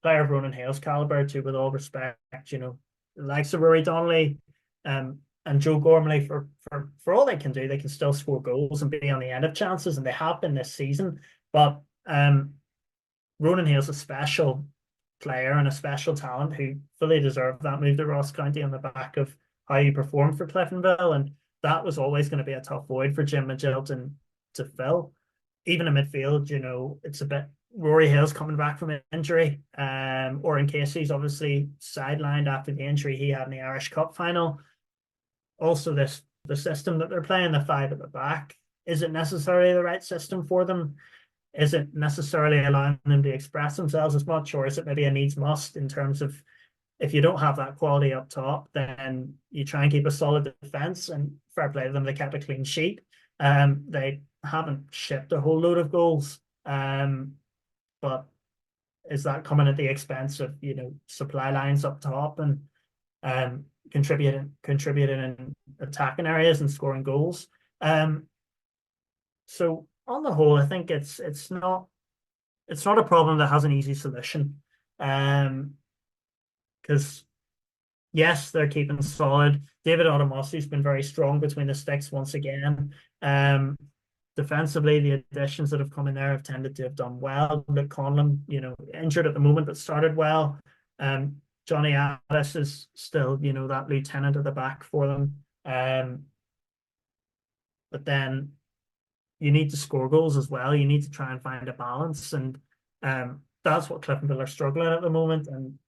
player of Ronan Hale's caliber to, with all respect, the likes of Rory Donnelly and Joe Gormley. For all they can do, they can still score goals and be on the end of chances, and they have been this season. But Ronan Hale's a special player and a special talent who fully deserved that move to Ross County on the back of how he performed for Cliftonville, and that was always going to be a tough void for Jim Magilton to fill. Even in midfield, it's a bit. Rory Hill's coming back from an injury, Oran Casey's obviously sidelined after the injury he had in the Irish Cup final. Also, the system that they're playing, the five at the back, isn't necessarily the right system for them. Isn't necessarily allowing them to express themselves as much, or is it maybe a needs must in terms of, if you don't have that quality up top, then you try and keep a solid defence, and fair play to them, they kept a clean sheet. They haven't shipped a whole load of goals, but is that coming at the expense of supply lines up top and contributing in attacking areas and scoring goals? So on the whole, I think it's not a problem that has an easy solution. Because yes, they're keeping solid. David Odomosi's been very strong between the sticks once again. Defensively, the additions that have come in there have tended to have done well. Luke Conlon, injured at the moment, but started well. Johnny Addis is still, that lieutenant at the back for them. But then you need to score goals as well. You need to try and find a balance, and that's what Cliftonville are struggling at the moment. And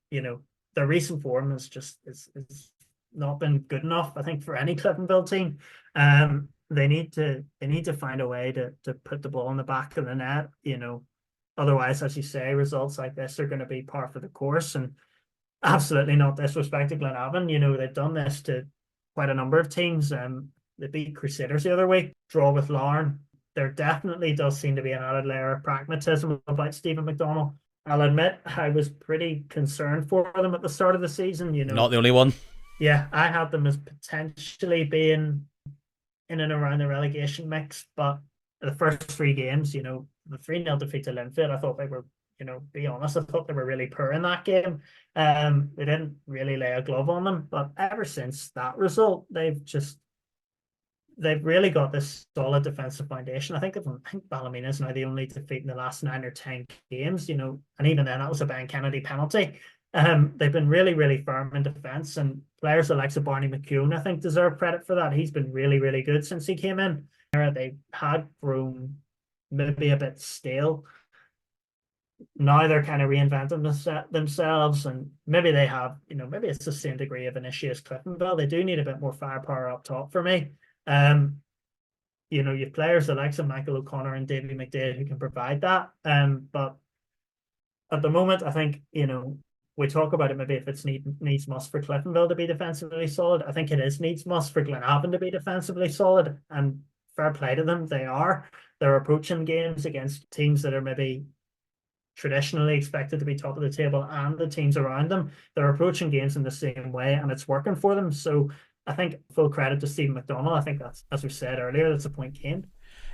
their recent form is not been good enough, I think, for any Cliftonville team. They need to find a way to put the ball in the back of the net. Otherwise, as you say, results like this are going to be par for the course. And absolutely not disrespecting Glenavon. They've done this to quite a number of teams. They beat Crusaders the other week, draw with Larne. There definitely does seem to be an added layer of pragmatism about Stephen McDonnell. I'll admit I was pretty concerned for them at the start of the season. Not the only one. Yeah, I had them as potentially being in and around the relegation mix, but the first three games, the 3-0 defeat to Linfield, I thought they were, be honest, I thought they were really poor in that game. They didn't really lay a glove on them, but ever since that result, they've really got this solid defensive foundation. I think Ballymena is now the only defeat in the last 9 or 10 games, and even then that was a Ben Kennedy penalty. They've been really, really firm in defence, and players like Barney McCune, I think, deserve credit for that. He's been really, really good since he came in. They had grown maybe a bit stale. Now they're kind of reinventing themselves, and maybe they have, maybe it's the same degree of an issue as Cliftonville. They do need a bit more firepower up top for me. You've players like Michael O'Connor and Davy McDade who can provide that. But at the moment, I think, we talk about it maybe if it's needs must for Cliftonville to be defensively solid. I think it is needs must for Glenavon to be defensively solid. And fair play to them, they are. They're approaching games against teams that are maybe traditionally expected to be top of the table and the teams around them. They're approaching games in the same way and it's working for them. So I think full credit to Stephen McDonnell. I think that's, as we said earlier, that's a point gained.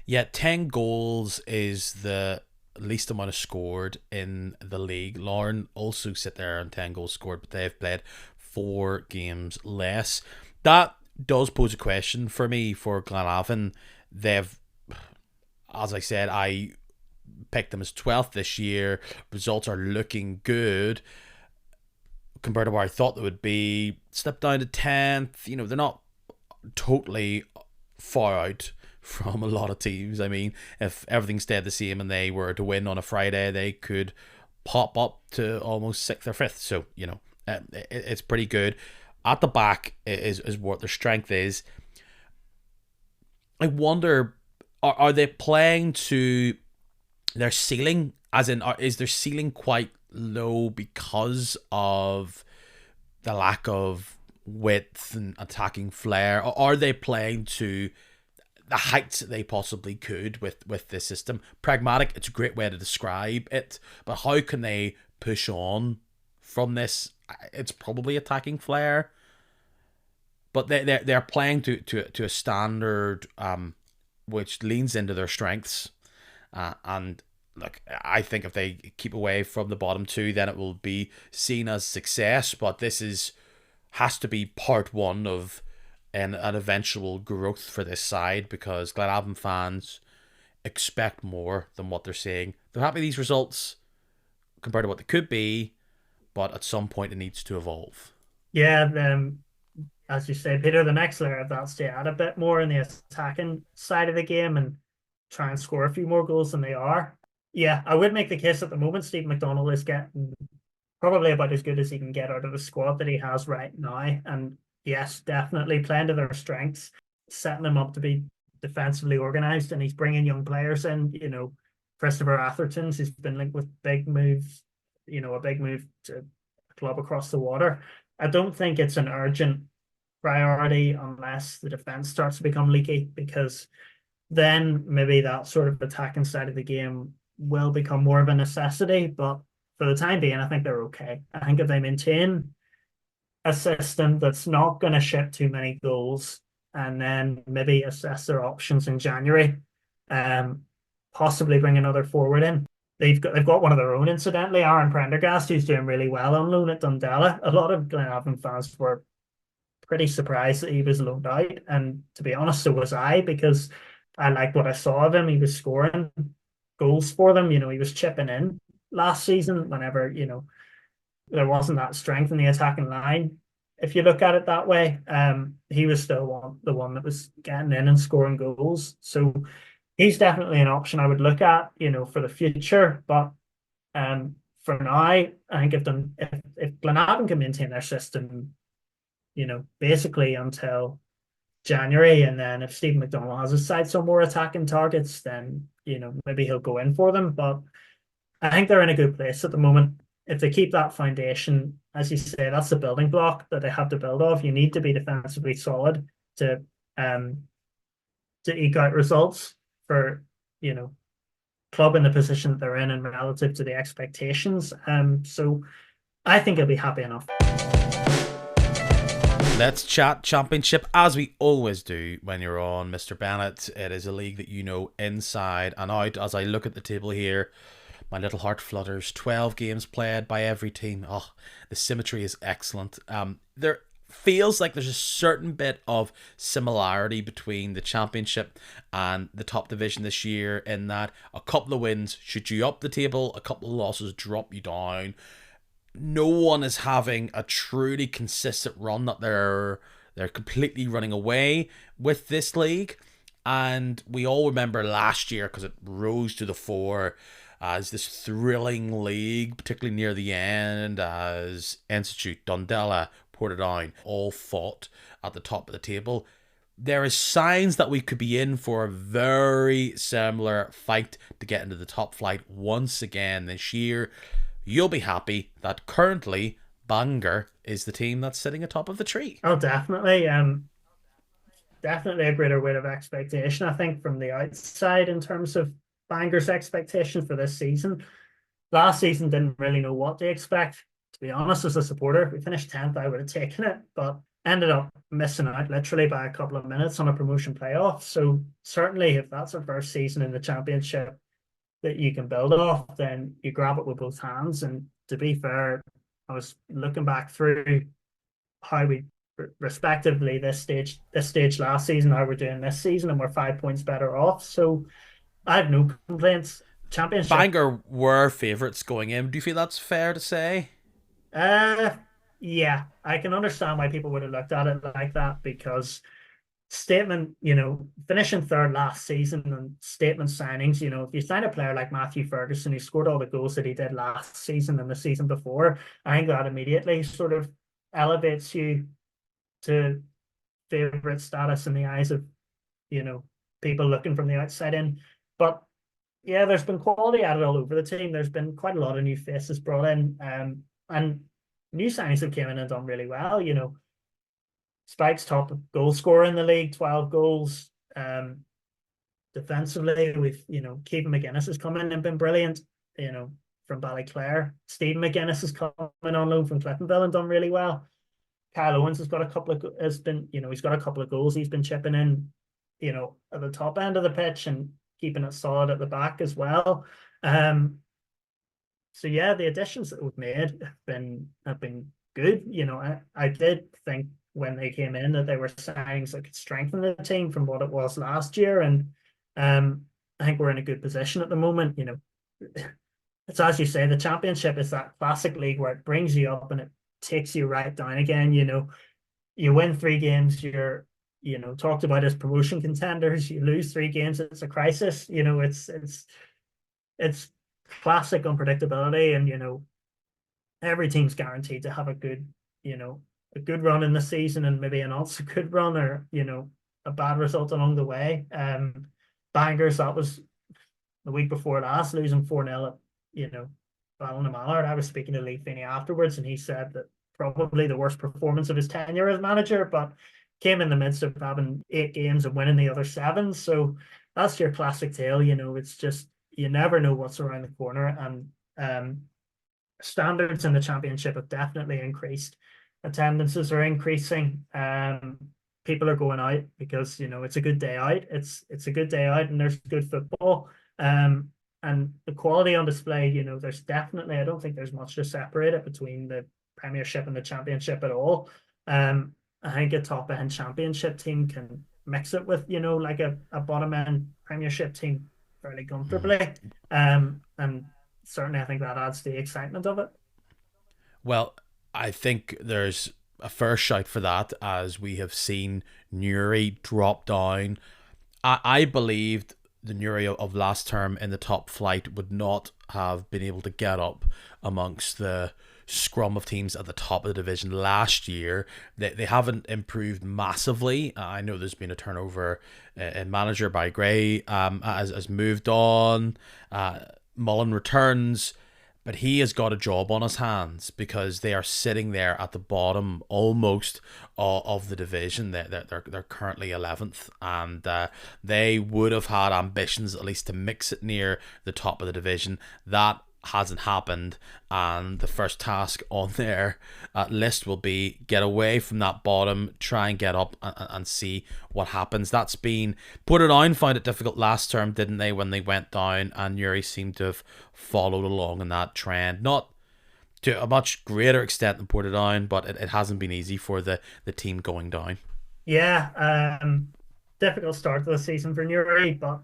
Yeah, 10 goals is the least amount of scored in the league. Larne also sit there on 10 goals scored, but they've played 4 games less. That does pose a question for me for Glenavon. They've, as I said, I picked them as 12th this year. Results are looking good compared to where I thought they would be. Slipped down to 10th. You know, they're not totally far out from a lot of teams. I mean, if everything stayed the same and they were to win on a Friday, they could pop up to almost 6th or 5th. So, you know, it's pretty good. At the back is what their strength is. I wonder, are they playing to their ceiling? As in, is their ceiling quite low because of the lack of width and attacking flair? Or are they playing to the heights that they possibly could with this system? Pragmatic, it's a great way to describe it, but how can they push on from this? It's probably attacking flair, but they're playing to a standard which leans into their strengths, and look, I think if they keep away from the bottom two, then it will be seen as success. But this has to be part one of an eventual growth for this side, because Glenavon fans expect more than what they're seeing. They're happy with these results compared to what they could be, but at some point it needs to evolve. Yeah, as you say, Peter, the next layer of that's to add a bit more in the attacking side of the game and try and score a few more goals than they are. Yeah, I would make the case at the moment Steve McDonnell is getting probably about as good as he can get out of the squad that he has right now. And yes, definitely playing to their strengths, setting them up to be defensively organised, and he's bringing young players in. You know, Christopher Atherton's, he's been linked with big moves, you know, a big move to a club across the water. I don't think it's an urgent priority unless the defence starts to become leaky, because then maybe that sort of attacking side of the game will become more of a necessity. But for the time being, I think they're okay. I think if they maintain a system that's not going to ship too many goals and then maybe assess their options in January, possibly bring another forward in. They've got one of their own, incidentally, Aaron Prendergast, who's doing really well on loan at Dundela. A lot of Glenavon fans were pretty surprised that he was loaned out, and to be honest, so was I, because I liked what I saw of him. He was scoring goals for them. You know, he was chipping in last season whenever, you know, there wasn't that strength in the attacking line. If you look at it that way, he was still the one that was getting in and scoring goals. So he's definitely an option I would look at, you know, for the future. But for now, I think if Glenavon can maintain their system, you know, basically until January, and then if Stephen McDonnell has his sights on more attacking targets, then, you know, maybe he'll go in for them. But I think they're in a good place at the moment. If they keep that foundation, as you say, that's the building block that they have to build off. You need to be defensively solid to eke out results for, you know, club in the position that they're in and relative to the expectations. So I think he'll be happy enough. Let's chat championship, as we always do when you're on, Mr. Bennett. It is a league that you know inside and out. As I look at the table here, my little heart flutters. 12 games played by every team. Oh, the symmetry is excellent. There feels like there's a certain bit of similarity between the championship and the top division this year, in that a couple of wins shoot you up the table, a couple of losses drop you down. No one is having a truly consistent run that they're completely running away with this league. And we all remember last year, because it rose to the fore as this thrilling league, particularly near the end, as Institute, Dundela, Portadown all fought at the top of the table. There is signs that we could be in for a very similar fight to get into the top flight once again this year. you'll be happy that currently Bangor is the team that's sitting atop of the tree. Oh, definitely. Definitely a greater weight of expectation, I think, from the outside in terms of Bangor's expectation for this season. Last season, didn't really know what to expect. To be honest, as a supporter, we finished 10th, I would have taken it, but ended up missing out literally by a couple of minutes on a promotion playoff. So certainly, if that's our first season in the championship that you can build off, then you grab it with both hands. And to be fair, I was looking back through how we respectively this stage last season, how we're doing this season, and we're 5 points better off. So I have no complaints. Championship, Bangor were favourites going in. Do you feel that's fair to say? uh, yeah, I can understand why people would have looked at it like that because statement, finishing third last season and statement signings, if you sign a player like Matthew Ferguson who scored all the goals that he did last season and the season before, I think that immediately sort of elevates you to favorite status in the eyes of you know people looking from the outside in. But yeah, there's been quality added all over the team. There's been quite a lot of new faces brought in, and new signings have came in and done really well. Spike's top goal scorer in the league, 12 goals. Defensively, we've Keegan McGuinness has come in and been brilliant. From Ballyclare, Stephen McGuinness has come in on loan from Cliftonville and done really well. Kyle Owens has got a couple of has been he's got a couple of goals he's been chipping in, at the top end of the pitch and keeping it solid at the back as well. So yeah, the additions that we've made have been good. I did think when they came in that they were signings that could strengthen the team from what it was last year, and I think we're in a good position at the moment. It's as you say, the championship is that classic league where it brings you up and it takes you right down again. You win 3 games, you're talked about as promotion contenders. You lose 3 games, it's a crisis. It's classic unpredictability, and every team's guaranteed to have a good run in the season and maybe a not so good run, or a bad result along the way. Bangers, that was the week before last, losing 4-0 at Ballina. I was speaking to Lee Feeney afterwards, and he said that probably the worst performance of his tenure as manager, but came in the midst of having 8 games and winning the other 7. So that's your classic tale. It's just you never know what's around the corner, and standards in the championship have definitely increased. Attendances are increasing. People are going out because it's a good day out. It's a good day out, and there's good football. And the quality on display, there's definitely, I don't think there's much to separate it between the Premiership and the Championship at all. I think a top end Championship team can mix it with, like a bottom end Premiership team fairly comfortably. And certainly I think that adds to the excitement of it. Well, I think there's a fair shout for that, as we have seen Newry drop down. I believed the Newry of last term in the top flight would not have been able to get up amongst the scrum of teams at the top of the division last year. They haven't improved massively. I know there's been a turnover in manager by Gray, has moved on. Mullen returns, but he has got a job on his hands because they are sitting there at the bottom almost of the division. They're currently 11th, and they would have had ambitions at least to mix it near the top of the division. That hasn't happened, and the first task on their list will be get away from that bottom, try and get up and see what happens. That's been Portadown found it difficult last term, didn't they, when they went down, and Newry seemed to have followed along in that trend, not to a much greater extent than Portadown, but it hasn't been easy for the team going down. Yeah, difficult start to the season for Newry, but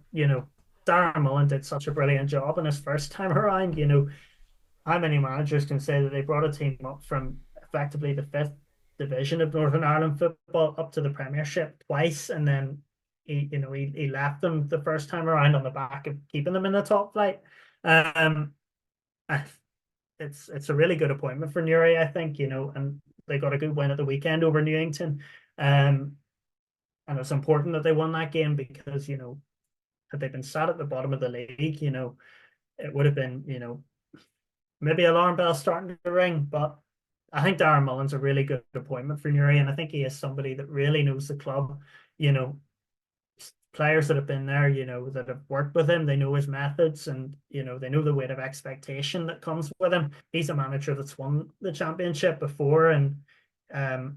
Darren Mullen did such a brilliant job in his first time around. How many managers can say that they brought a team up from effectively the 5th division of Northern Ireland football up to the Premiership twice, and then he left them the first time around on the back of keeping them in the top flight. Um, it's a really good appointment for Newry, I think, and they got a good win at the weekend over Newington. And it's important that they won that game because, had they been sat at the bottom of the league, it would have been, maybe alarm bells starting to ring, but I think Darren Mullen's a really good appointment for Newry, and I think he is somebody that really knows the club. You know, players that have been there, that have worked with him, they know his methods, and they know the weight of expectation that comes with him. He's a manager that's won the championship before, and um,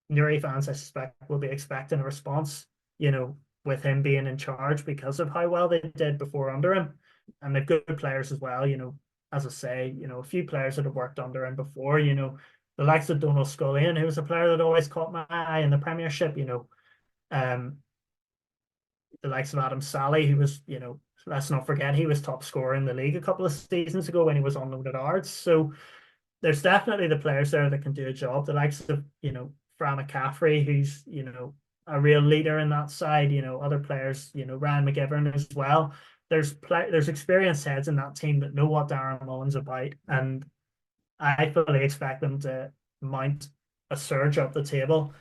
Newry fans, I suspect, will be expecting a response. With him being in charge because of how well they did before under him, and they've good players as well. As I say, a few players that have worked under him before. The likes of Donald Scullion, who was a player that always caught my eye in the Premiership. Um, the likes of Adam Sally, who was, let's not forget, he was top scorer in the league a couple of seasons ago when he was on loan at Ards. So there's definitely the players there that can do a job. The likes of, Fran McCaffrey, who's, a real leader in that side, other players, Ryan McGivern as well. There's experienced heads in that team that know what Darren Mullen's about, and I fully expect them to mount a surge up the table.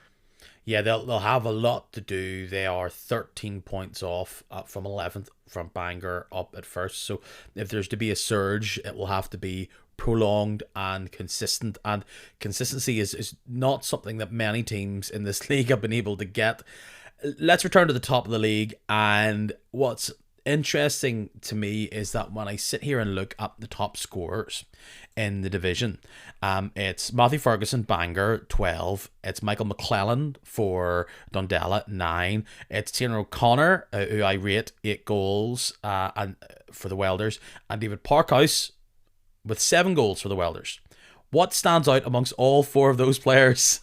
Yeah, they'll have a lot to do. They are 13 points off from 11th from Bangor up at first. So if there's to be a surge, it will have to be prolonged and consistent. And consistency is not something that many teams in this league have been able to get. Let's return to the top of the league. And what's interesting to me is that when I sit here and look at the top scorers in the division, it's Matthew Ferguson, Bangor, 12. It's Michael McClellan for Dundela, 9. It's Tiernan O'Connor, who I rate 8 goals and for the Welders, and David Parkhouse with 7 goals for the Welders. What stands out amongst all 4 of those players?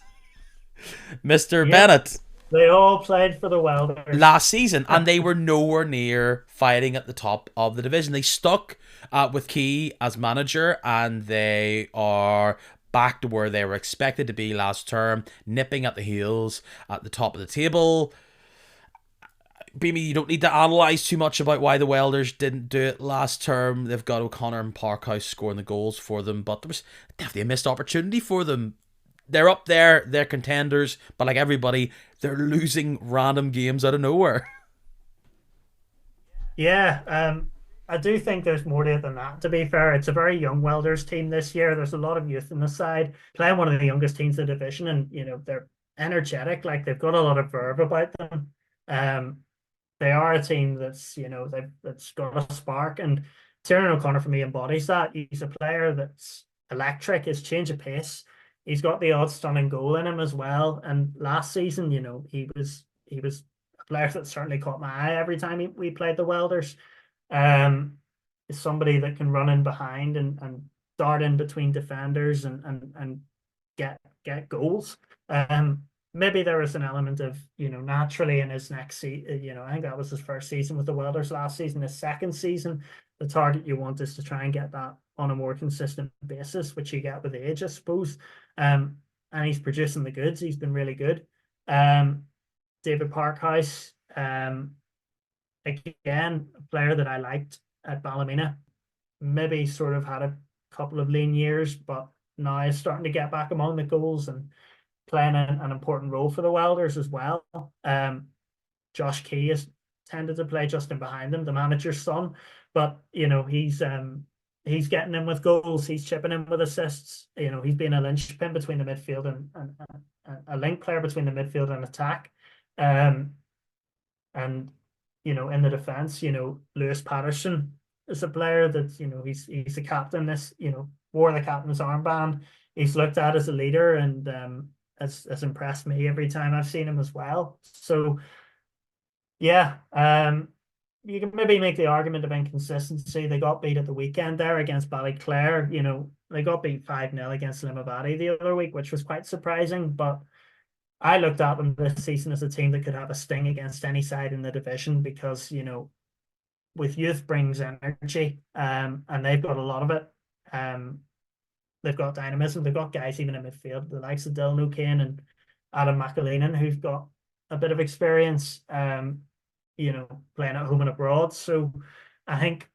Mr. Yep, Bennett. they all played for the Welders Last season, and they were nowhere near fighting at the top of the division. They stuck with Key as manager, and they are back to where they were expected to be last term, nipping at the heels at the top of the table. Beamy, you don't need to analyse too much about why the Welders didn't do it last term. They've got O'Connor and Parkhouse scoring the goals for them, but there was definitely a missed opportunity for them. They're up there, they're contenders, but like everybody, they're losing random games out of nowhere. Yeah, I do think there's more to it than that, to be fair. It's a very young Welders team this year. There's a lot of youth in the side, playing one of the youngest teams in the division, and they're energetic, like they've got a lot of verve about them. Um, they are a team that's got a spark, and Tiernan O'Connor for me embodies that. He's a player that's electric, his change of pace. He's got the odd stunning goal in him as well. And last season, he was a player that certainly caught my eye every time we played the Welders. Is somebody that can run in behind and dart in between defenders and get goals. Maybe there was an element of, naturally in his next season, I think that was his first season with the Welders last season. His second season, the target you want is to try and get that on a more consistent basis, which you get with age, I suppose. And he's producing the goods. He's been really good. David Parkhouse, again, a player that I liked at Ballymena, maybe sort of had a couple of lean years, but now is starting to get back among the goals and playing an important role for the Welders as well. Josh Key has tended to play just in behind them, the manager's son, but he's getting in with goals, he's chipping in with assists. He's been a linchpin between the midfield and a link player between the midfield and attack. And in the defense, Lewis Patterson is a player that he's a captain. Wore the captain's armband. He's looked at as a leader and has impressed me every time I've seen him as well. So yeah, you can maybe make the argument of inconsistency. They got beat at the weekend there against Ballyclare. They got beat 5-0 against Limavady the other week, which was quite surprising. But I looked at them this season as a team that could have a sting against any side in the division because, with youth brings energy, and they've got a lot of it. They've got dynamism. They've got guys even in midfield, the likes of Dylan O'Kane and Adam McAleenan, who've got a bit of experience, playing at home and abroad. So I think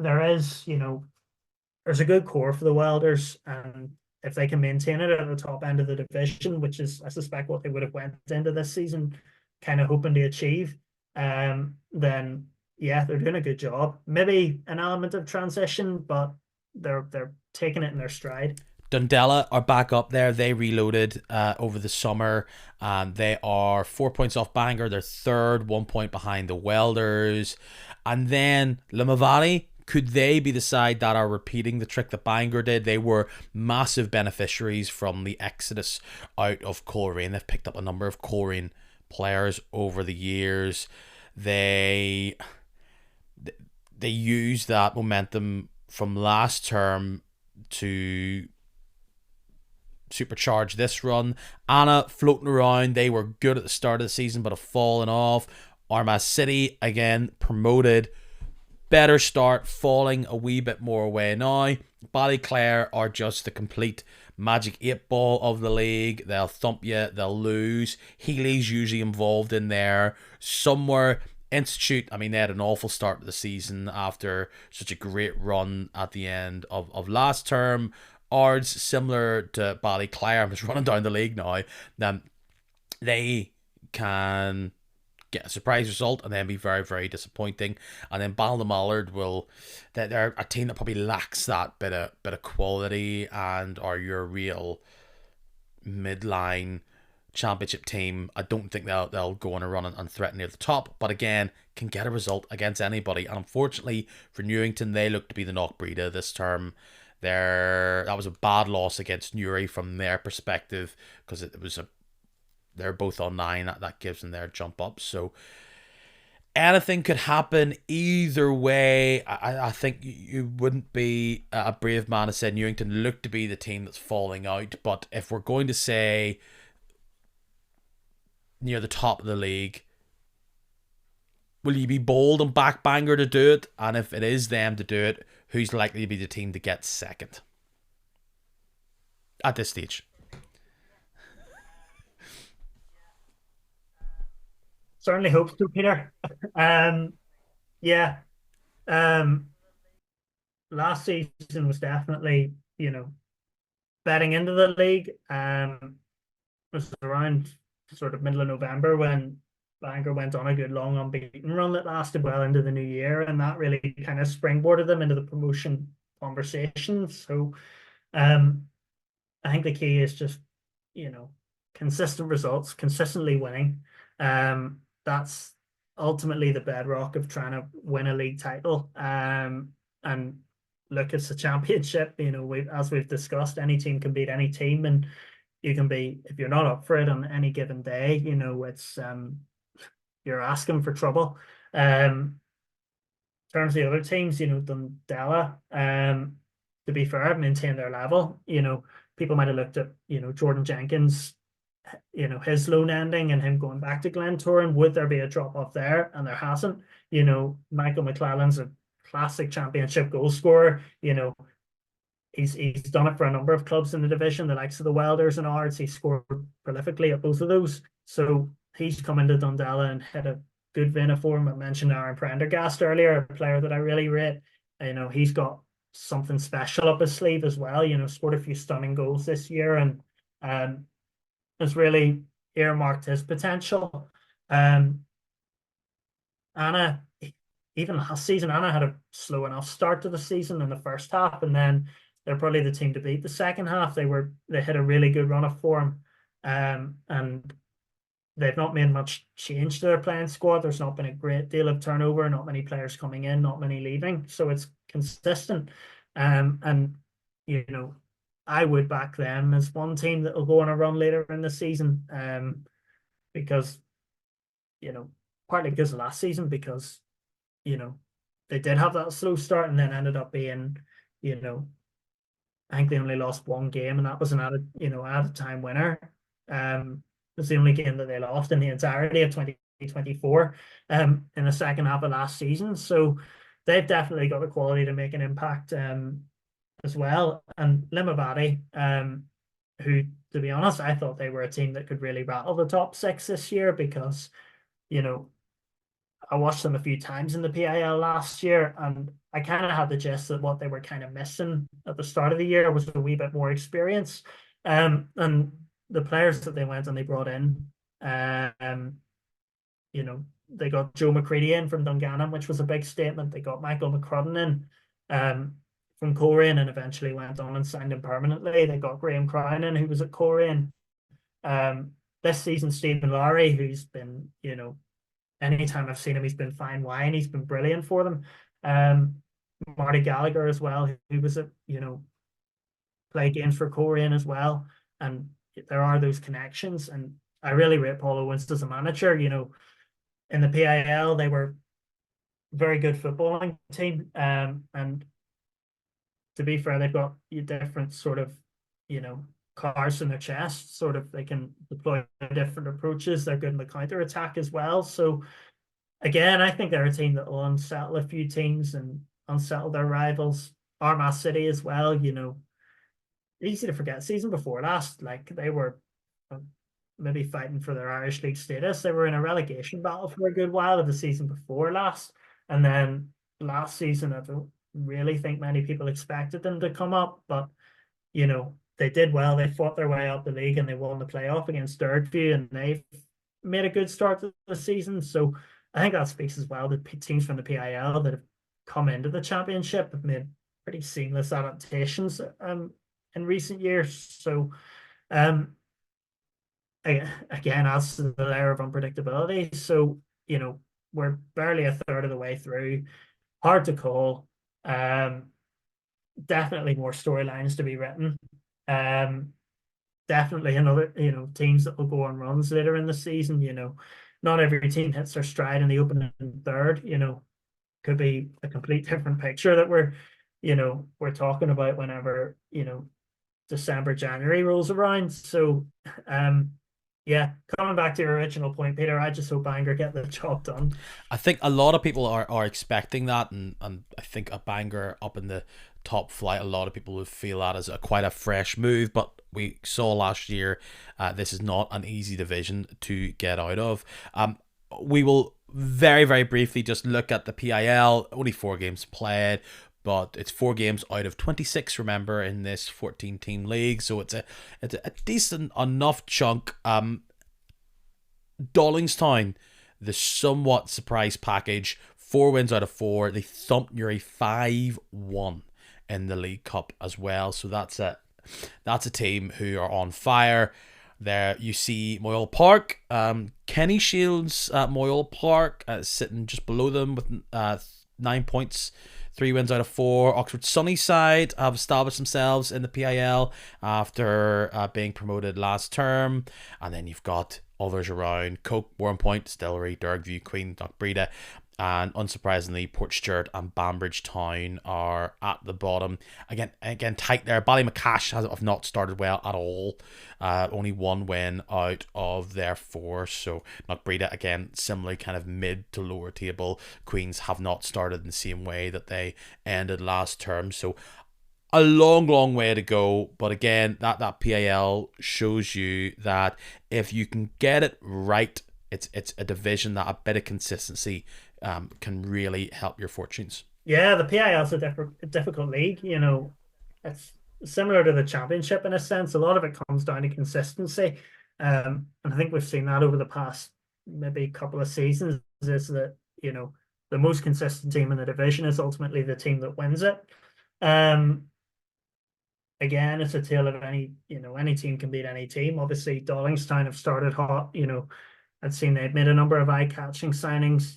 there's a good core for the Welders, and if they can maintain it at the top end of the division, which is, I suspect, what they would have went into this season, kind of hoping to achieve, then yeah, they're doing a good job. Maybe an element of transition, but they're taking it in their stride. Dundela are back up there. They reloaded over the summer. They are 4 points off Bangor. They're third, 1 point behind the Welders. And then Limavady, could they be the side that are repeating the trick that Bangor did? They were massive beneficiaries from the exodus out of Coleraine. They've picked up a number of Coleraine players over the years. They used that momentum from last term to supercharge this run. Anna floating around. They were good at the start of the season, but have fallen off. Armagh City, again, promoted. Better start, falling a wee bit more away now. Ballyclare are just the complete magic 8 ball of the league. They'll thump you, they'll lose. Healy's usually involved in there somewhere. Institute, I mean, they had an awful start to the season after such a great run at the end of last term. Ards, similar to Ballyclare, I'm just running down the league now. They can get a surprise result and then be very, very disappointing. And then Ballymallard they're a team that probably lacks that bit of quality and are your real midline championship team. I don't think they'll go on a run and threaten near the top, but again, can get a result against anybody. And unfortunately for Newington, they look to be the knockbreeder this term. That was a bad loss against Newry from their perspective because they're both on 9. That gives them their jump up. So anything could happen either way. I think you wouldn't be a brave man to say Newington look to be the team that's falling out. But if we're going to say near the top of the league, will you be bold and back Bangor to do it? And if it is them to do it, who's likely to be the team to get second at this stage? Certainly hope so, Peter. Yeah. Um, Last season was definitely, betting into the league. It was around sort of middle of November when Bangor went on a good long unbeaten run that lasted well into the new year, and that really kind of springboarded them into the promotion conversation. So I think the key is just, consistent results, consistently winning. That's ultimately the bedrock of trying to win a league title. And look, it's a championship. As we've discussed, any team can beat any team, and you can be, if you're not up for it on any given day, it's you're asking for trouble. In terms of the other teams, Dundela, to be fair, have maintained their level. People might have looked at, Jordan Jenkins, his loan ending and him going back to Glentoran. Would there be a drop off there? And there hasn't. Michael McClellan's a classic championship goal scorer. He's done it for a number of clubs in the division, the likes of the Welders and Ards. He scored prolifically at both of those. So he's come into Dundela and had a good vein of form. I mentioned Aaron Prendergast earlier, a player that I really rate. He's got something special up his sleeve as well. Scored a few stunning goals this year and has really earmarked his potential. Anna, even last season, Anna had a slow enough start to the season in the first half, and then they're probably the team to beat the second half. They hit a really good run of form, and they've not made much change to their playing squad. There's not been a great deal of turnover, not many players coming in, not many leaving, so it's consistent. And I would back them as one team that will go on a run later in the season, because partly because of last season, because they did have that slow start and then ended up being, I think they only lost one game, and that was an added time winner. It's the only game that they lost in the entirety of 2024 in the second half of last season. So they've definitely got the quality to make an impact as well. And Limavady, who, to be honest, I thought they were a team that could really rattle the top 6 this year because, I watched them a few times in the PIL last year, and I kind of had the gist that what they were kind of missing at the start of the year was a wee bit more experience. And the players that they went and they brought in, they got Joe McCready in from Dungannon, which was a big statement. They got Michael McCrudden in from Coleraine and eventually went on and signed him permanently. They got Graham Crownin, who was at Coleraine. This season, Stephen Lowry, who's been, anytime I've seen him, he's been fine wine. He's been brilliant for them. Marty Gallagher as well, who was at, played games for Coleraine as well. And there are those connections. And I really rate Paul Owens as a manager. In the PIL, they were a very good footballing team. And to be fair, they've got different sort of, cards in their chest. Sort of, they can deploy different approaches. They're good in the counter attack as well. So again, I think they're a team that will unsettle a few teams and unsettle their rivals. Armagh City as well. Easy to forget. Season before last, like they were maybe fighting for their Irish League status. They were in a relegation battle for a good while of the season before last, and then last season, I don't really think many people expected them to come up, but they did well. They fought their way up the league and they won the playoff against Derby, and they've made a good start to the season. So I think that speaks as well. The teams from the PIL that have come into the championship have made pretty seamless adaptations in recent years. So again, adds to the layer of unpredictability. So we're barely a third of the way through. Hard to call. Definitely more storylines to be written. Definitely another, teams that will go on runs later in the season. Not every team hits their stride in the opening third. Could be a complete different picture that we're talking about whenever December, January rolls around. So yeah, coming back to your original point, Peter, I just hope Bangor get the job done. I think a lot of people are expecting that, and I think a Bangor up in the top flight, a lot of people would feel that as quite a fresh move, but we saw last year this is not an easy division to get out of. We will very, very briefly just look at the PIL. Only 4 games played, but it's 4 games out of 26, remember, in this 14-team league, so it's a decent enough chunk. Dollingstown, the somewhat surprise package, 4 wins out of 4. They thumped Newry 5-1 in the League Cup as well, so that's a team who are on fire. There you see Moyle Park, Kenny Shields at Moyle Park sitting just below them with 9 points, 3 wins out of 4. Oxford Sunnyside have established themselves in the PIL after being promoted last term. And then you've got others around: Coke, Warrenpoint, Distillery, Dergview, Queen, Knockbreda, and unsurprisingly, Portstewart and Banbridge Town are at the bottom. Again, tight there. Ballymacash have not started well at all. Only 1 win out of their 4. So Knockbreda, again, similarly kind of mid to lower table. Queens have not started in the same way that they ended last term. So a long, long way to go. But again, that PIL shows you that if you can get it right, it's a division that a bit of consistency can really help your fortunes. Yeah, the PIL is a difficult league. It's similar to the championship in a sense. A lot of it comes down to consistency. And I think we've seen that over the past maybe couple of seasons, is that, the most consistent team in the division is ultimately the team that wins it. Again, it's a tale of any team can beat any team. Obviously, Dollingstown have started hot. I'd seen they'd made a number of eye-catching signings.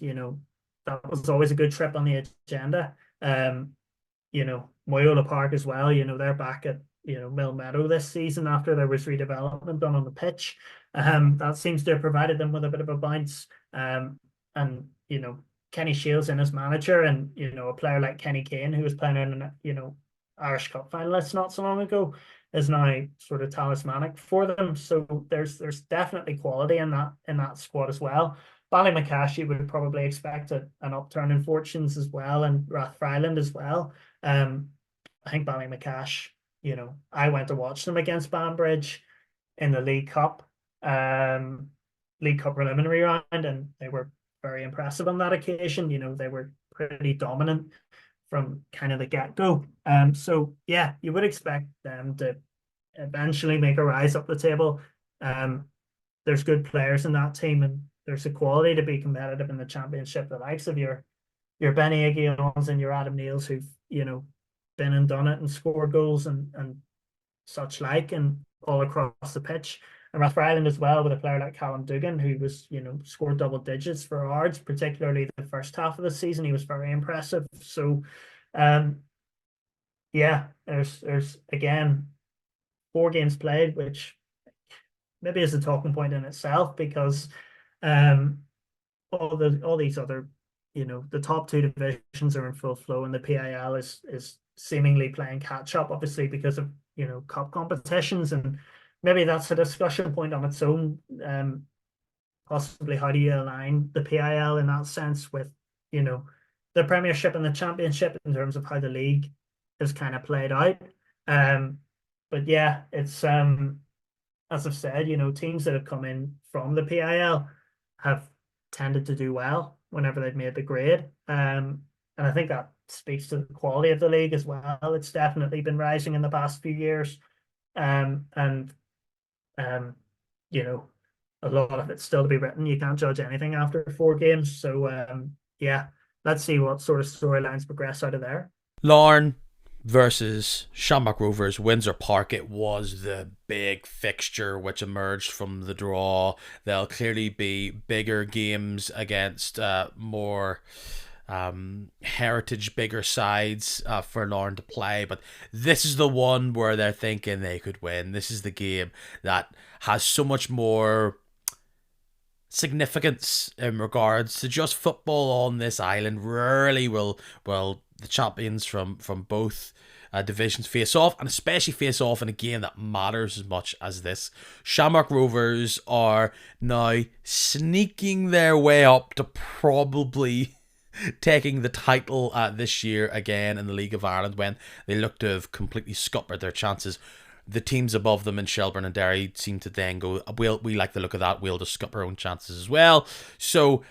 That was always a good trip on the agenda. Moyola Park as well. They're back at Mill Meadow this season after there was redevelopment done on the pitch. That seems to have provided them with a bit of a bounce. And Kenny Shields in as manager, and a player like Kenny Kane, who was playing in Irish Cup finalists not so long ago, is now sort of talismanic for them. So there's definitely quality in that squad as well. Ballymacash, you would probably expect an upturn in fortunes as well, and Rathfriland as well. I think Ballymacash, I went to watch them against Banbridge in the League Cup preliminary round, and they were very impressive on that occasion. They were pretty dominant from kind of the get-go. So yeah, you would expect them to eventually make a rise up the table. There's good players in that team, and there's a quality to be competitive in the championship. The likes of your Benny Iggions and your Adam Neils, who've been and done it and scored goals and such like, and all across the pitch. And Rathfriland as well, with a player like Callum Dugan, who was, scored double digits for Ards, particularly the first half of the season. He was very impressive. So, um, yeah, there's again 4 games played, which maybe is a talking point in itself because um, all these other, the top 2 divisions are in full flow, and the PIL is seemingly playing catch up, obviously because of cup competitions, and maybe that's a discussion point on its own. Possibly, how do you align the PIL in that sense with the Premiership and the Championship in terms of how the league is kind of played out? Um, but yeah, it's as I've said, teams that have come in from the PIL have tended to do well whenever they've made the grade. And I think that speaks to the quality of the league as well. It's definitely been rising in the past few years. And um, you know, a lot of it's still to be written. You can't judge anything after 4 games. So yeah, let's see what sort of storylines progress out of there. Larne versus Shamrock Rovers, Windsor Park. It was the big fixture which emerged from the draw. There'll clearly be bigger games against more heritage, bigger sides for Larne to play, but this is the one where they're thinking they could win. This is the game that has so much more significance in regards to just football on this island. Rarely will the champions from both divisions face off, and especially face off in a game that matters as much as this. Shamrock Rovers are now sneaking their way up to probably taking the title this year again in the League of Ireland, when they look to have completely scuppered their chances. The teams above them in Shelburne and Derry seem to then go, we like the look of that, we'll just scup our own chances as well. So,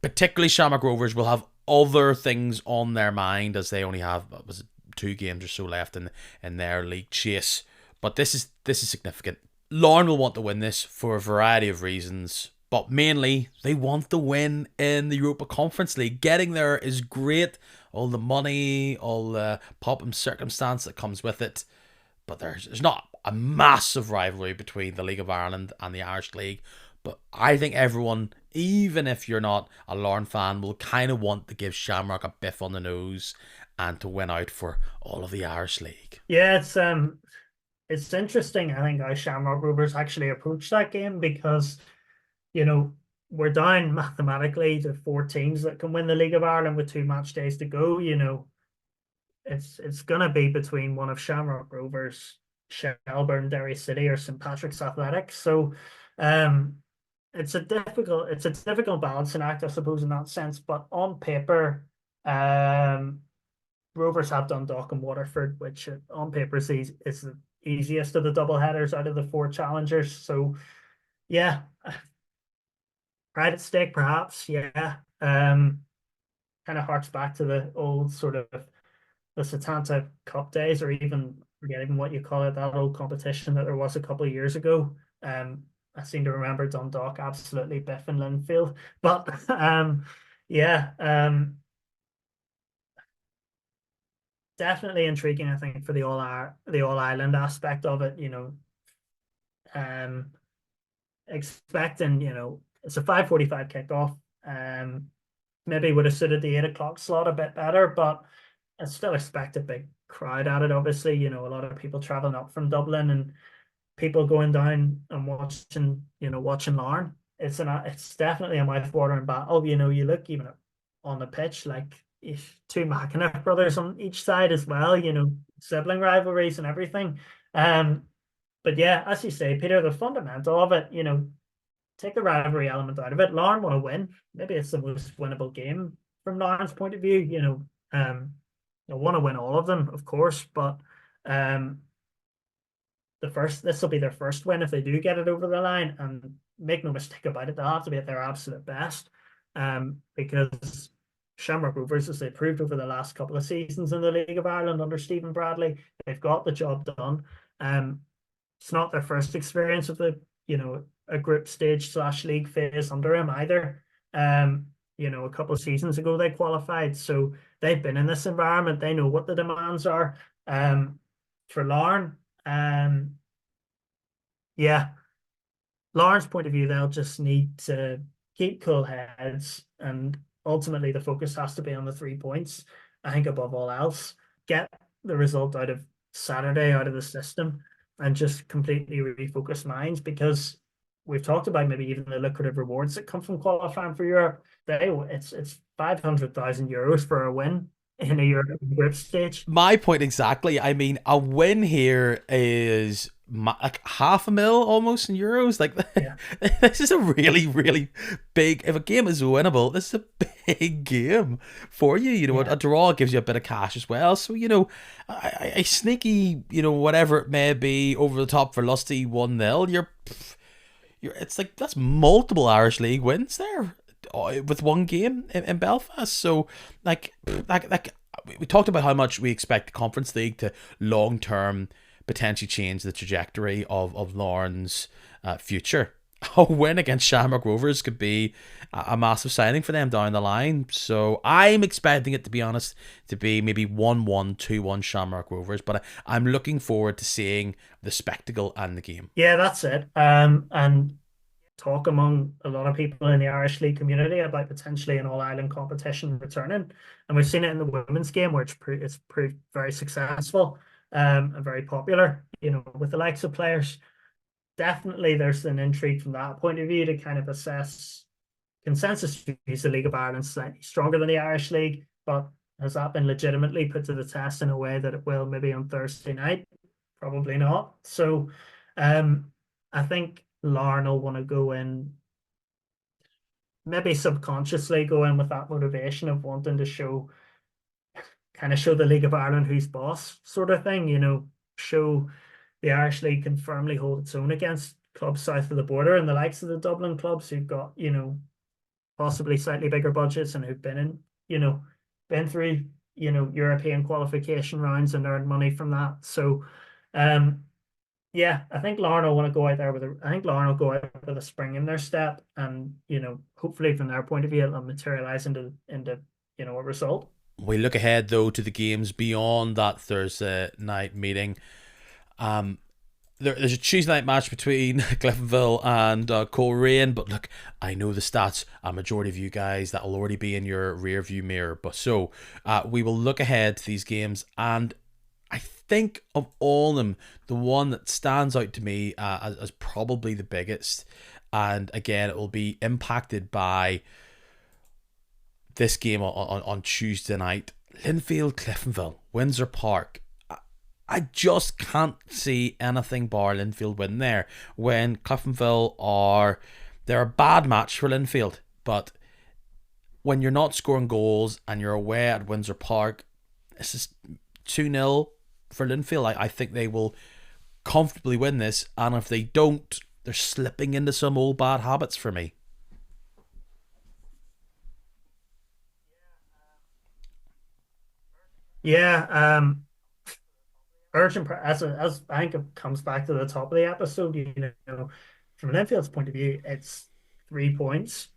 particularly Shamrock Rovers will have other things on their mind, as they only have, was it 2 games or so left in their league chase. But this is significant. Larne will want to win this for a variety of reasons, but mainly they want the win in the Europa Conference League. Getting there is great, all the money, all the pomp and circumstance that comes with it. But there's not a massive rivalry between the League of Ireland and the Irish League. But I think everyone, even if you're not a Larne fan, will kind of want to give Shamrock a biff on the nose and to win out for all of the Irish League. Yeah, it's interesting, I think, how Shamrock Rovers actually approach that game, because we're down mathematically to 4 teams that can win the League of Ireland with 2 match days to go. It's gonna be between one of Shamrock Rovers, Shelburne, Derry City, or St Patrick's Athletics. So um it's a difficult balancing act, I suppose, in that sense. But on paper, Rovers have Dundalk and Waterford, which on paper is the easiest of the double headers out of the 4 challengers. So yeah, pride at stake, perhaps. Yeah. Kind of harks back to the old sort of the Satanta Cup days, or even forget even what you call it, that old competition that there was a couple of years ago. I seem to remember Dundalk absolutely biffing Linfield, but yeah, definitely intriguing, I think, for the all island aspect of it. Um, expecting, it's a 5:45 kickoff. Maybe would have suited the 8 o'clock slot a bit better, but I still expect a big crowd at it. Obviously, a lot of people traveling up from Dublin, and people going down and watching Larne. It's definitely a mouth-watering battle. You look even on the pitch, like, if 2 McInniff brothers on each side as well. Sibling rivalries and everything. But yeah, as you say, Peter, the fundamental of it, take the rivalry element out of it. Larne want to win. Maybe it's the most winnable game from Larne's point of view. I want to win all of them, of course, but this will be their first win if they do get it over the line. And make no mistake about it, they'll have to be at their absolute best. Because Shamrock Rovers, as they proved over the last couple of seasons in the League of Ireland under Stephen Bradley, they've got the job done. It's not their first experience of a group stage / league phase under him either. A couple of seasons ago they qualified, so they've been in this environment. They know what the demands are. Um, for Larne, yeah, Larne's point of view, they'll just need to keep cool heads, and ultimately the focus has to be on the 3 points. I think above all else, get the result out of Saturday out of the system, and just completely refocus minds, because we've talked about maybe even the lucrative rewards that come from qualifying for Europe. It's 500,000 euros for a win in a European group stage. My point exactly. I mean, a win here is like half a mil almost in euros. Like, Yeah, this is a really, really big. If a game is winnable, this is a big game for you. You know, a yeah. draw gives you a bit of cash as well. So, a sneaky, whatever it may be, over the top for Lusty 1-0. It's like that's multiple Irish League wins there, with one game in Belfast. So, like we talked about how much we expect the Conference League to long term potentially change the trajectory of Larne's future. A win against Shamrock Rovers could be a massive signing for them down the line. So I'm expecting it, to be honest, to be maybe 1-1, 2-1 Shamrock Rovers. But I'm looking forward to seeing the spectacle and the game. Yeah, that's it. And talk among a lot of people in the Irish League community about potentially an All Ireland competition returning, and we've seen it in the women's game where it's proved very successful, and very popular. With the likes of players, definitely there's an intrigue from that point of view to kind of assess consensus views. The League of Ireland slightly stronger than the Irish League, but has that been legitimately put to the test in a way that it will maybe on Thursday night? Probably not. So, I think Larne will want to go in, maybe subconsciously go in with that motivation of wanting to show the League of Ireland who's boss, sort of thing. Show the Irish League can firmly hold its own against clubs south of the border, and the likes of the Dublin clubs who've got, possibly slightly bigger budgets, and who've been through, European qualification rounds and earned money from that. So, um, yeah, I think Larne will want to go out there I think Larne will go out with a spring in their step, and hopefully from their point of view, it'll materialize into a result. We look ahead though to the games beyond that Thursday night meeting. Um, there's a Tuesday night match between Cliftonville and Coleraine, but look, I know the stats. A majority of you guys that will already be in your rear view mirror. But so we will look ahead to these games, and I think of all of them, the one that stands out to me as probably the biggest, and again, it will be impacted by this game on Tuesday night. Linfield, Cliftonville, Windsor Park. I just can't see anything bar Linfield win there. When Cliftonville they're a bad match for Linfield, but when you're not scoring goals and you're away at Windsor Park, this is 2-0 for Linfield. I think they will comfortably win this, and if they don't, they're slipping into some old bad habits for me. Yeah, urgent as I think it comes back to the top of the episode. From Linfield's point of view, it's 3 points.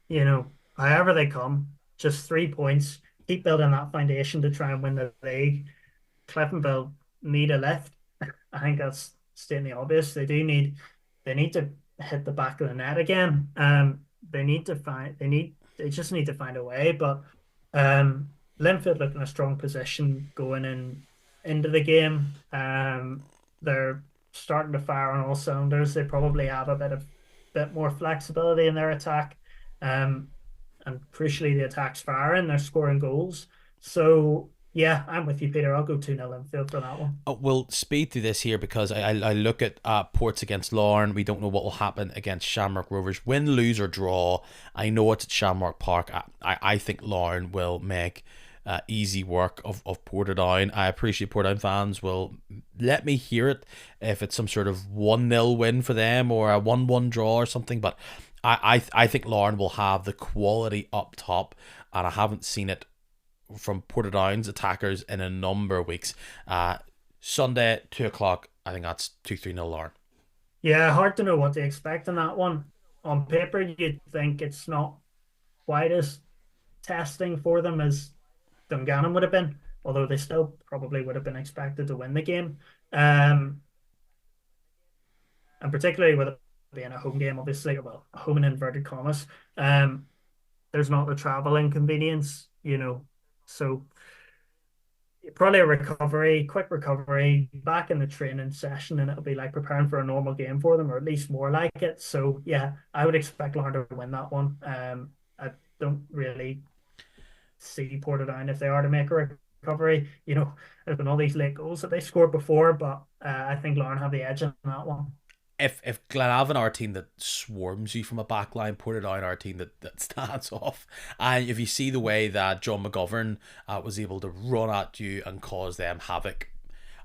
However they come, just 3 points. Keep building that foundation to try and win the league. Cliftonville need a lift. I think that's stating the obvious. They need to hit the back of the net again. They just need to find a way. But Linfield look in a strong position going into the game. They're starting to fire on all cylinders. They probably have a bit more flexibility in their attack. Um, and crucially, the attack's firing. They're scoring goals. So yeah, I'm with you, Peter. I'll go 2-0 Linfield for that one. We'll speed through this here because I look at Ports against Larne. We don't know what will happen against Shamrock Rovers. Win, lose, or draw. I know it's at Shamrock Park. I think Larne will make easy work of Portadown. I appreciate Portadown fans will let me hear it if it's some sort of 1-0 win for them or a 1-1 draw or something. But I think Larne will have the quality up top, and I haven't seen it from Portadown's attackers in a number of weeks. Sunday, 2 o'clock, I think that's 2-3-0 Larne. Yeah, hard to know what to expect in that one. On paper, you'd think it's not quite as testing for them as Dungannon would have been, although they still probably would have been expected to win the game. Um, and particularly with it being a home game, obviously, well, home in inverted commas, um, there's not the travel inconvenience, So probably a recovery, quick recovery, back in the training session, and it'll be like preparing for a normal game for them, or at least more like it. So yeah, I would expect Larne to win that one. I don't really see Portadown if they are to make a recovery. There's been all these late goals that they scored before, but I think Larne have the edge on that one. If Glenavon are a team that swarms you from a back line, Portadown are a team that stands off. And if you see the way that John McGovern was able to run at you and cause them havoc,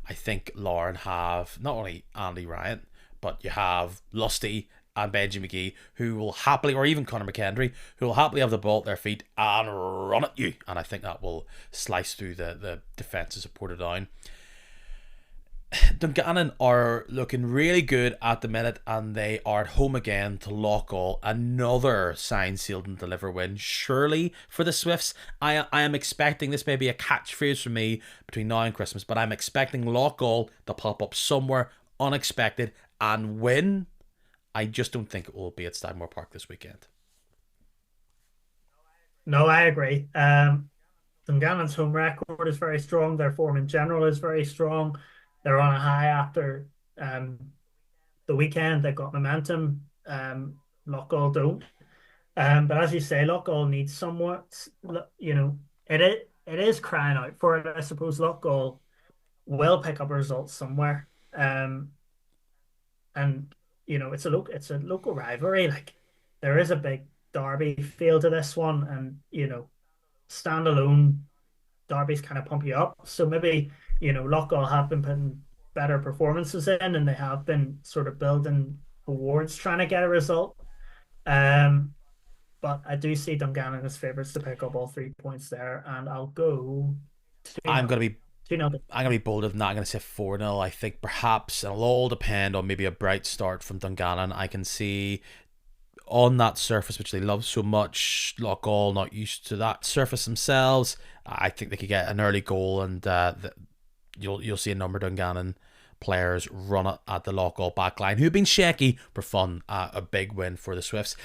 I think Larne have not only Andy Ryan, but you have Lusty and Benji McGee, who will happily, or even Conor McKendry, who will happily have the ball at their feet and run at you. And I think that will slice through the defences of Portadown. Dungannon are looking really good at the minute, and they are at home again to Loughgall. Another signed, sealed, and deliver win, surely for the Swifts. I am expecting this may be a catchphrase for me between now and Christmas, but I'm expecting Loughgall to pop up somewhere unexpected and win. I just don't think it will be at Stanmore Park this weekend. No, I agree. Dungannon's home record is very strong. Their form in general is very strong. They're on a high after the weekend. They've got momentum. Loughgall don't. But as you say, Loughgall needs somewhat. It is crying out for it. I suppose Loughgall will pick up a result somewhere. And it's a local rivalry. Like there is a big derby feel to this one, and standalone derbies kind of pump you up. So maybe Loughgall have been putting better performances in, and they have been sort of building towards trying to get a result. Um, but I do see Dungannon as favourites to pick up all 3 points there, and I'll go two I'm nil, gonna be 2-0. I'm gonna be bolder than that. I'm gonna say 4-0. I think perhaps it'll all depend on maybe a bright start from Dungannon. I can see on that surface, which they love so much, Loughgall not used to that surface themselves. I think they could get an early goal, and you'll see a number of Dungannon players run it at the Loughgall backline, who've been shaky for fun. A big win for the Swifts.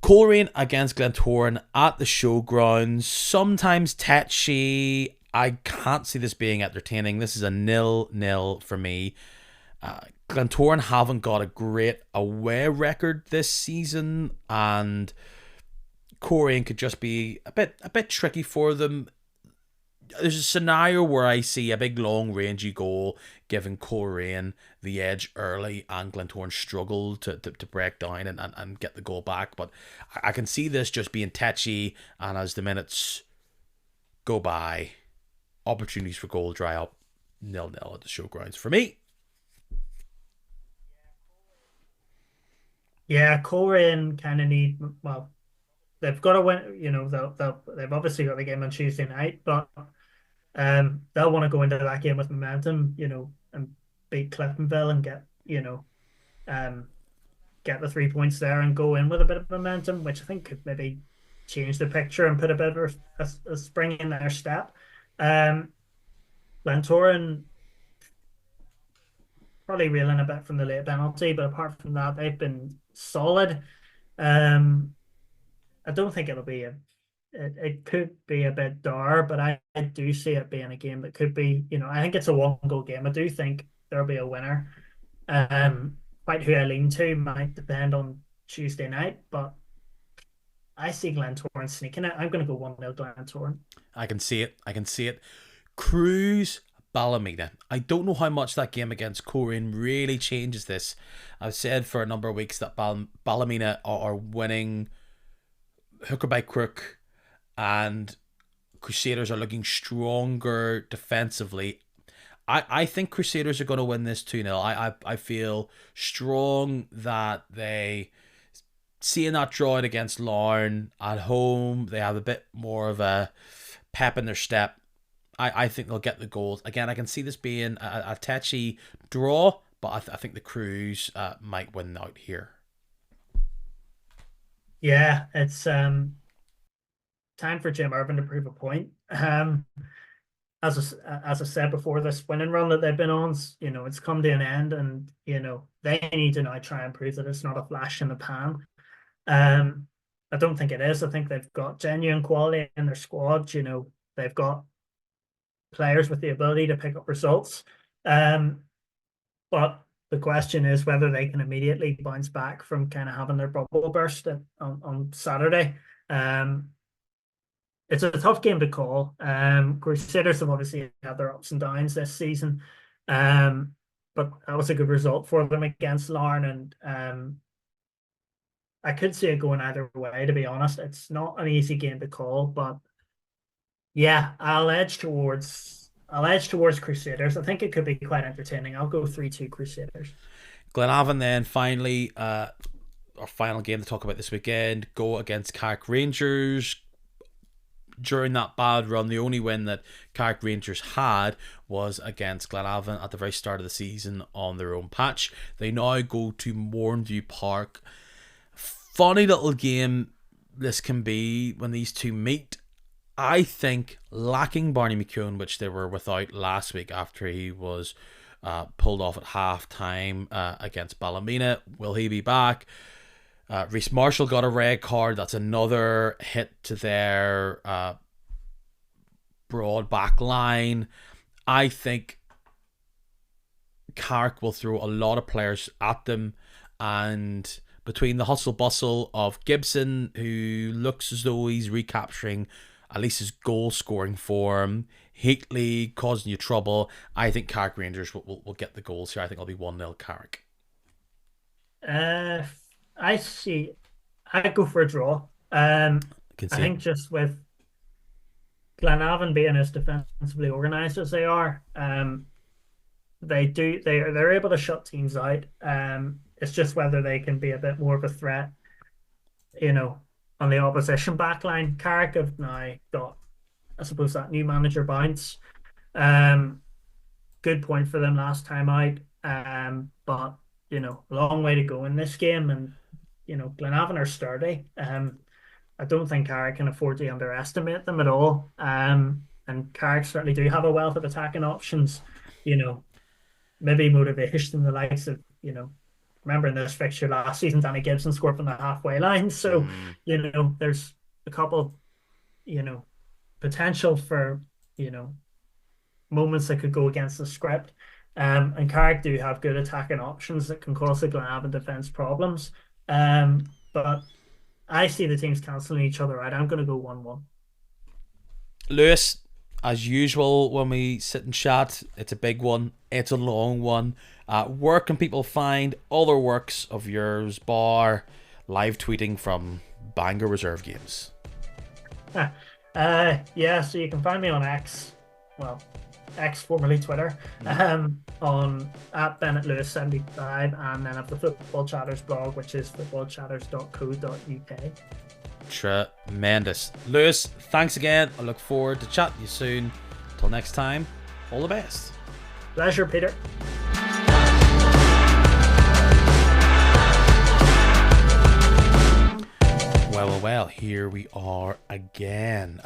Coleraine against Glentoran at the showgrounds. Sometimes tetchy. I can't see this being entertaining. This is a 0-0 for me. Glentoran haven't got a great away record this season, and Coleraine could just be a bit tricky for them. There's a scenario where I see a big long rangy goal giving Coleraine the edge early, and Glentoran struggle to break down and get the goal back. But I can see this just being tetchy, and as the minutes go by, opportunities for goal dry up. 0-0 at the showgrounds for me. Yeah, Coleraine kind of need, well, they've got to win. They've obviously got the game on Tuesday night, but they'll want to go into that game with momentum, and beat Cliftonville and um, get the 3 points there and go in with a bit of momentum, which I think could maybe change the picture and put a bit of a spring in their step. Glentoran probably reeling a bit from the late penalty, but apart from that, they've been solid. Um, I don't think it could be a bit dour, but I do see it being a game that could be, I think it's a one goal game. I do think there'll be a winner. Quite who I lean to might depend on Tuesday night, but I see Glentoran sneaking it. I'm going to go 1-0 Glentoran. I can see it. Cruz Ballymena. I don't know how much that game against Coleraine really changes this. I've said for a number of weeks that Ballymena are winning hooker by crook, and Crusaders are looking stronger defensively. I think Crusaders are going to win this 2-0. I feel strong that they, seeing that draw it against Larne at home, they have a bit more of a pep in their step. I think they'll get the goals. Again, I can see this being a tetchy draw, but I think the Crews might win out here. Yeah, it's time for Jim Irvin to prove a point. Um, as I said before, this winning run that they've been on, it's come to an end, and they need to now try and prove that it's not a flash in the pan. Um, I don't think it is. I think they've got genuine quality in their squad. They've got players with the ability to pick up results. But the question is whether they can immediately bounce back from kind of having their bubble burst on Saturday. It's a tough game to call. Crusaders have obviously had their ups and downs this season, but that was a good result for them against Larne, and I could see it going either way. To be honest, it's not an easy game to call, but yeah, I'll edge towards Crusaders. I think it could be quite entertaining. I'll go 3-2 Crusaders. Glenavon then finally, our final game to talk about this weekend, go against Carrick Rangers. During that bad run, the only win that Carrick Rangers had was against Glenavon at the very start of the season on their own patch. They now go to Mornview Park. Funny little game this can be when these two meet. I think lacking Barney McKeown, which they were without last week after he was pulled off at half time against Ballymena. Will he be back? Reece Marshall got a red card. That's another hit to their broad back line. I think Carrick will throw a lot of players at them, and between the hustle bustle of Gibson, who looks as though he's recapturing at least his goal scoring form, Heatley causing you trouble, I think Carrick Rangers will get the goals here. I think it'll be 1-0 Carrick. I see. I'd go for a draw. I think just with Glenavon being as defensively organised as they are, they're able to shut teams out. It's just whether they can be a bit more of a threat, on the opposition backline. Carrick have now got, I suppose, that new manager bounce. Good point for them last time out. But a long way to go in this game, and Glenavon are sturdy. I don't think Carrick can afford to underestimate them at all. And Carrick certainly do have a wealth of attacking options. Maybe motivation, the likes of remember in this fixture last season, Danny Gibson scored from the halfway line. So there's a couple potential for moments that could go against the script. And Carrick do have good attacking options that can cause the Glenavon defence problems. But I see the teams cancelling each other out. I'm going to go 1-1. Lewis, as usual, when we sit and chat, it's a big one. It's a long one. Where can people find other works of yours, bar live tweeting from Bangor Reserve games? Yeah, so you can find me on X. Well, X, formerly Twitter, on @BennettLewis75, and then I have the Football Chatters blog, which is footballchatters.co.uk. Tremendous. Lewis, thanks again. I look forward to chatting to you soon. Till next time, all the best. Pleasure, Peter. Well, here we are again.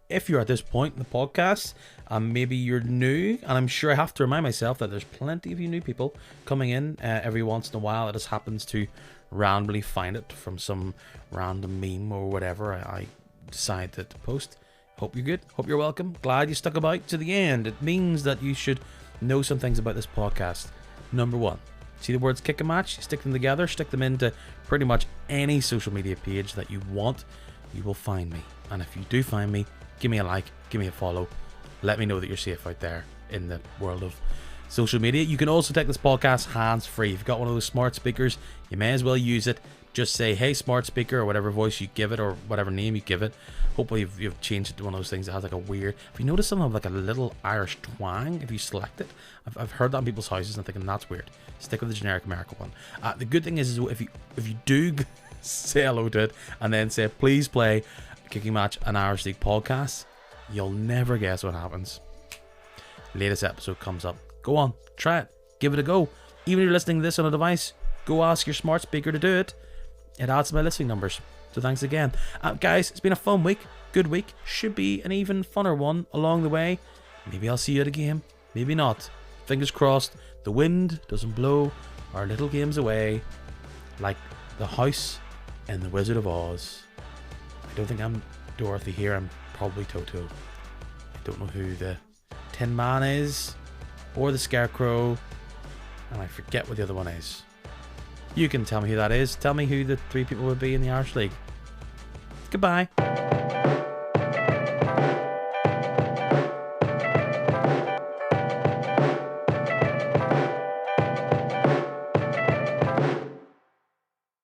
If you're at this point in the podcast, maybe you're new, and I'm sure I have to remind myself that there's plenty of you new people coming in every once in a while. It just happens to randomly find it from some random meme or whatever I decide to post. Hope you're good. Hope you're welcome. Glad you stuck about to the end. It means that you should know some things about this podcast. Number one, see the words kick a match, stick them together, stick them into pretty much any social media page that you want. You will find me. And if you do find me, give me a like, give me a follow. Let me know that you're safe out there in the world of social media. You can also take this podcast hands-free. If you've got one of those smart speakers, you may as well use it. Just say, hey, smart speaker, or whatever voice you give it, or whatever name you give it. Hopefully you've changed it to one of those things that has like a weird... Have you noticed something like a little Irish twang if you select it? I've heard that in people's houses and I'm thinking, that's weird. Stick with the generic American one. The good thing is if you do say hello to it and then say, please play Kicking Match, an Irish League podcast, you'll never guess what happens. Latest episode comes up. Go on, try it. Give it a go. Even if you're listening to this on a device, go ask your smart speaker to do it. It adds to my listening numbers. So thanks again. Guys, it's been a fun week. Good week. Should be an even funner one along the way. Maybe I'll see you at a game. Maybe not. Fingers crossed the wind doesn't blow our little games away like the house in the Wizard of Oz. I don't think I'm Dorothy here. I'm probably Toto. I don't know who the Tin Man is or the Scarecrow, and I forget what the other one is. You can tell me who that is. Tell me who the 3 people would be in the Irish League. Goodbye.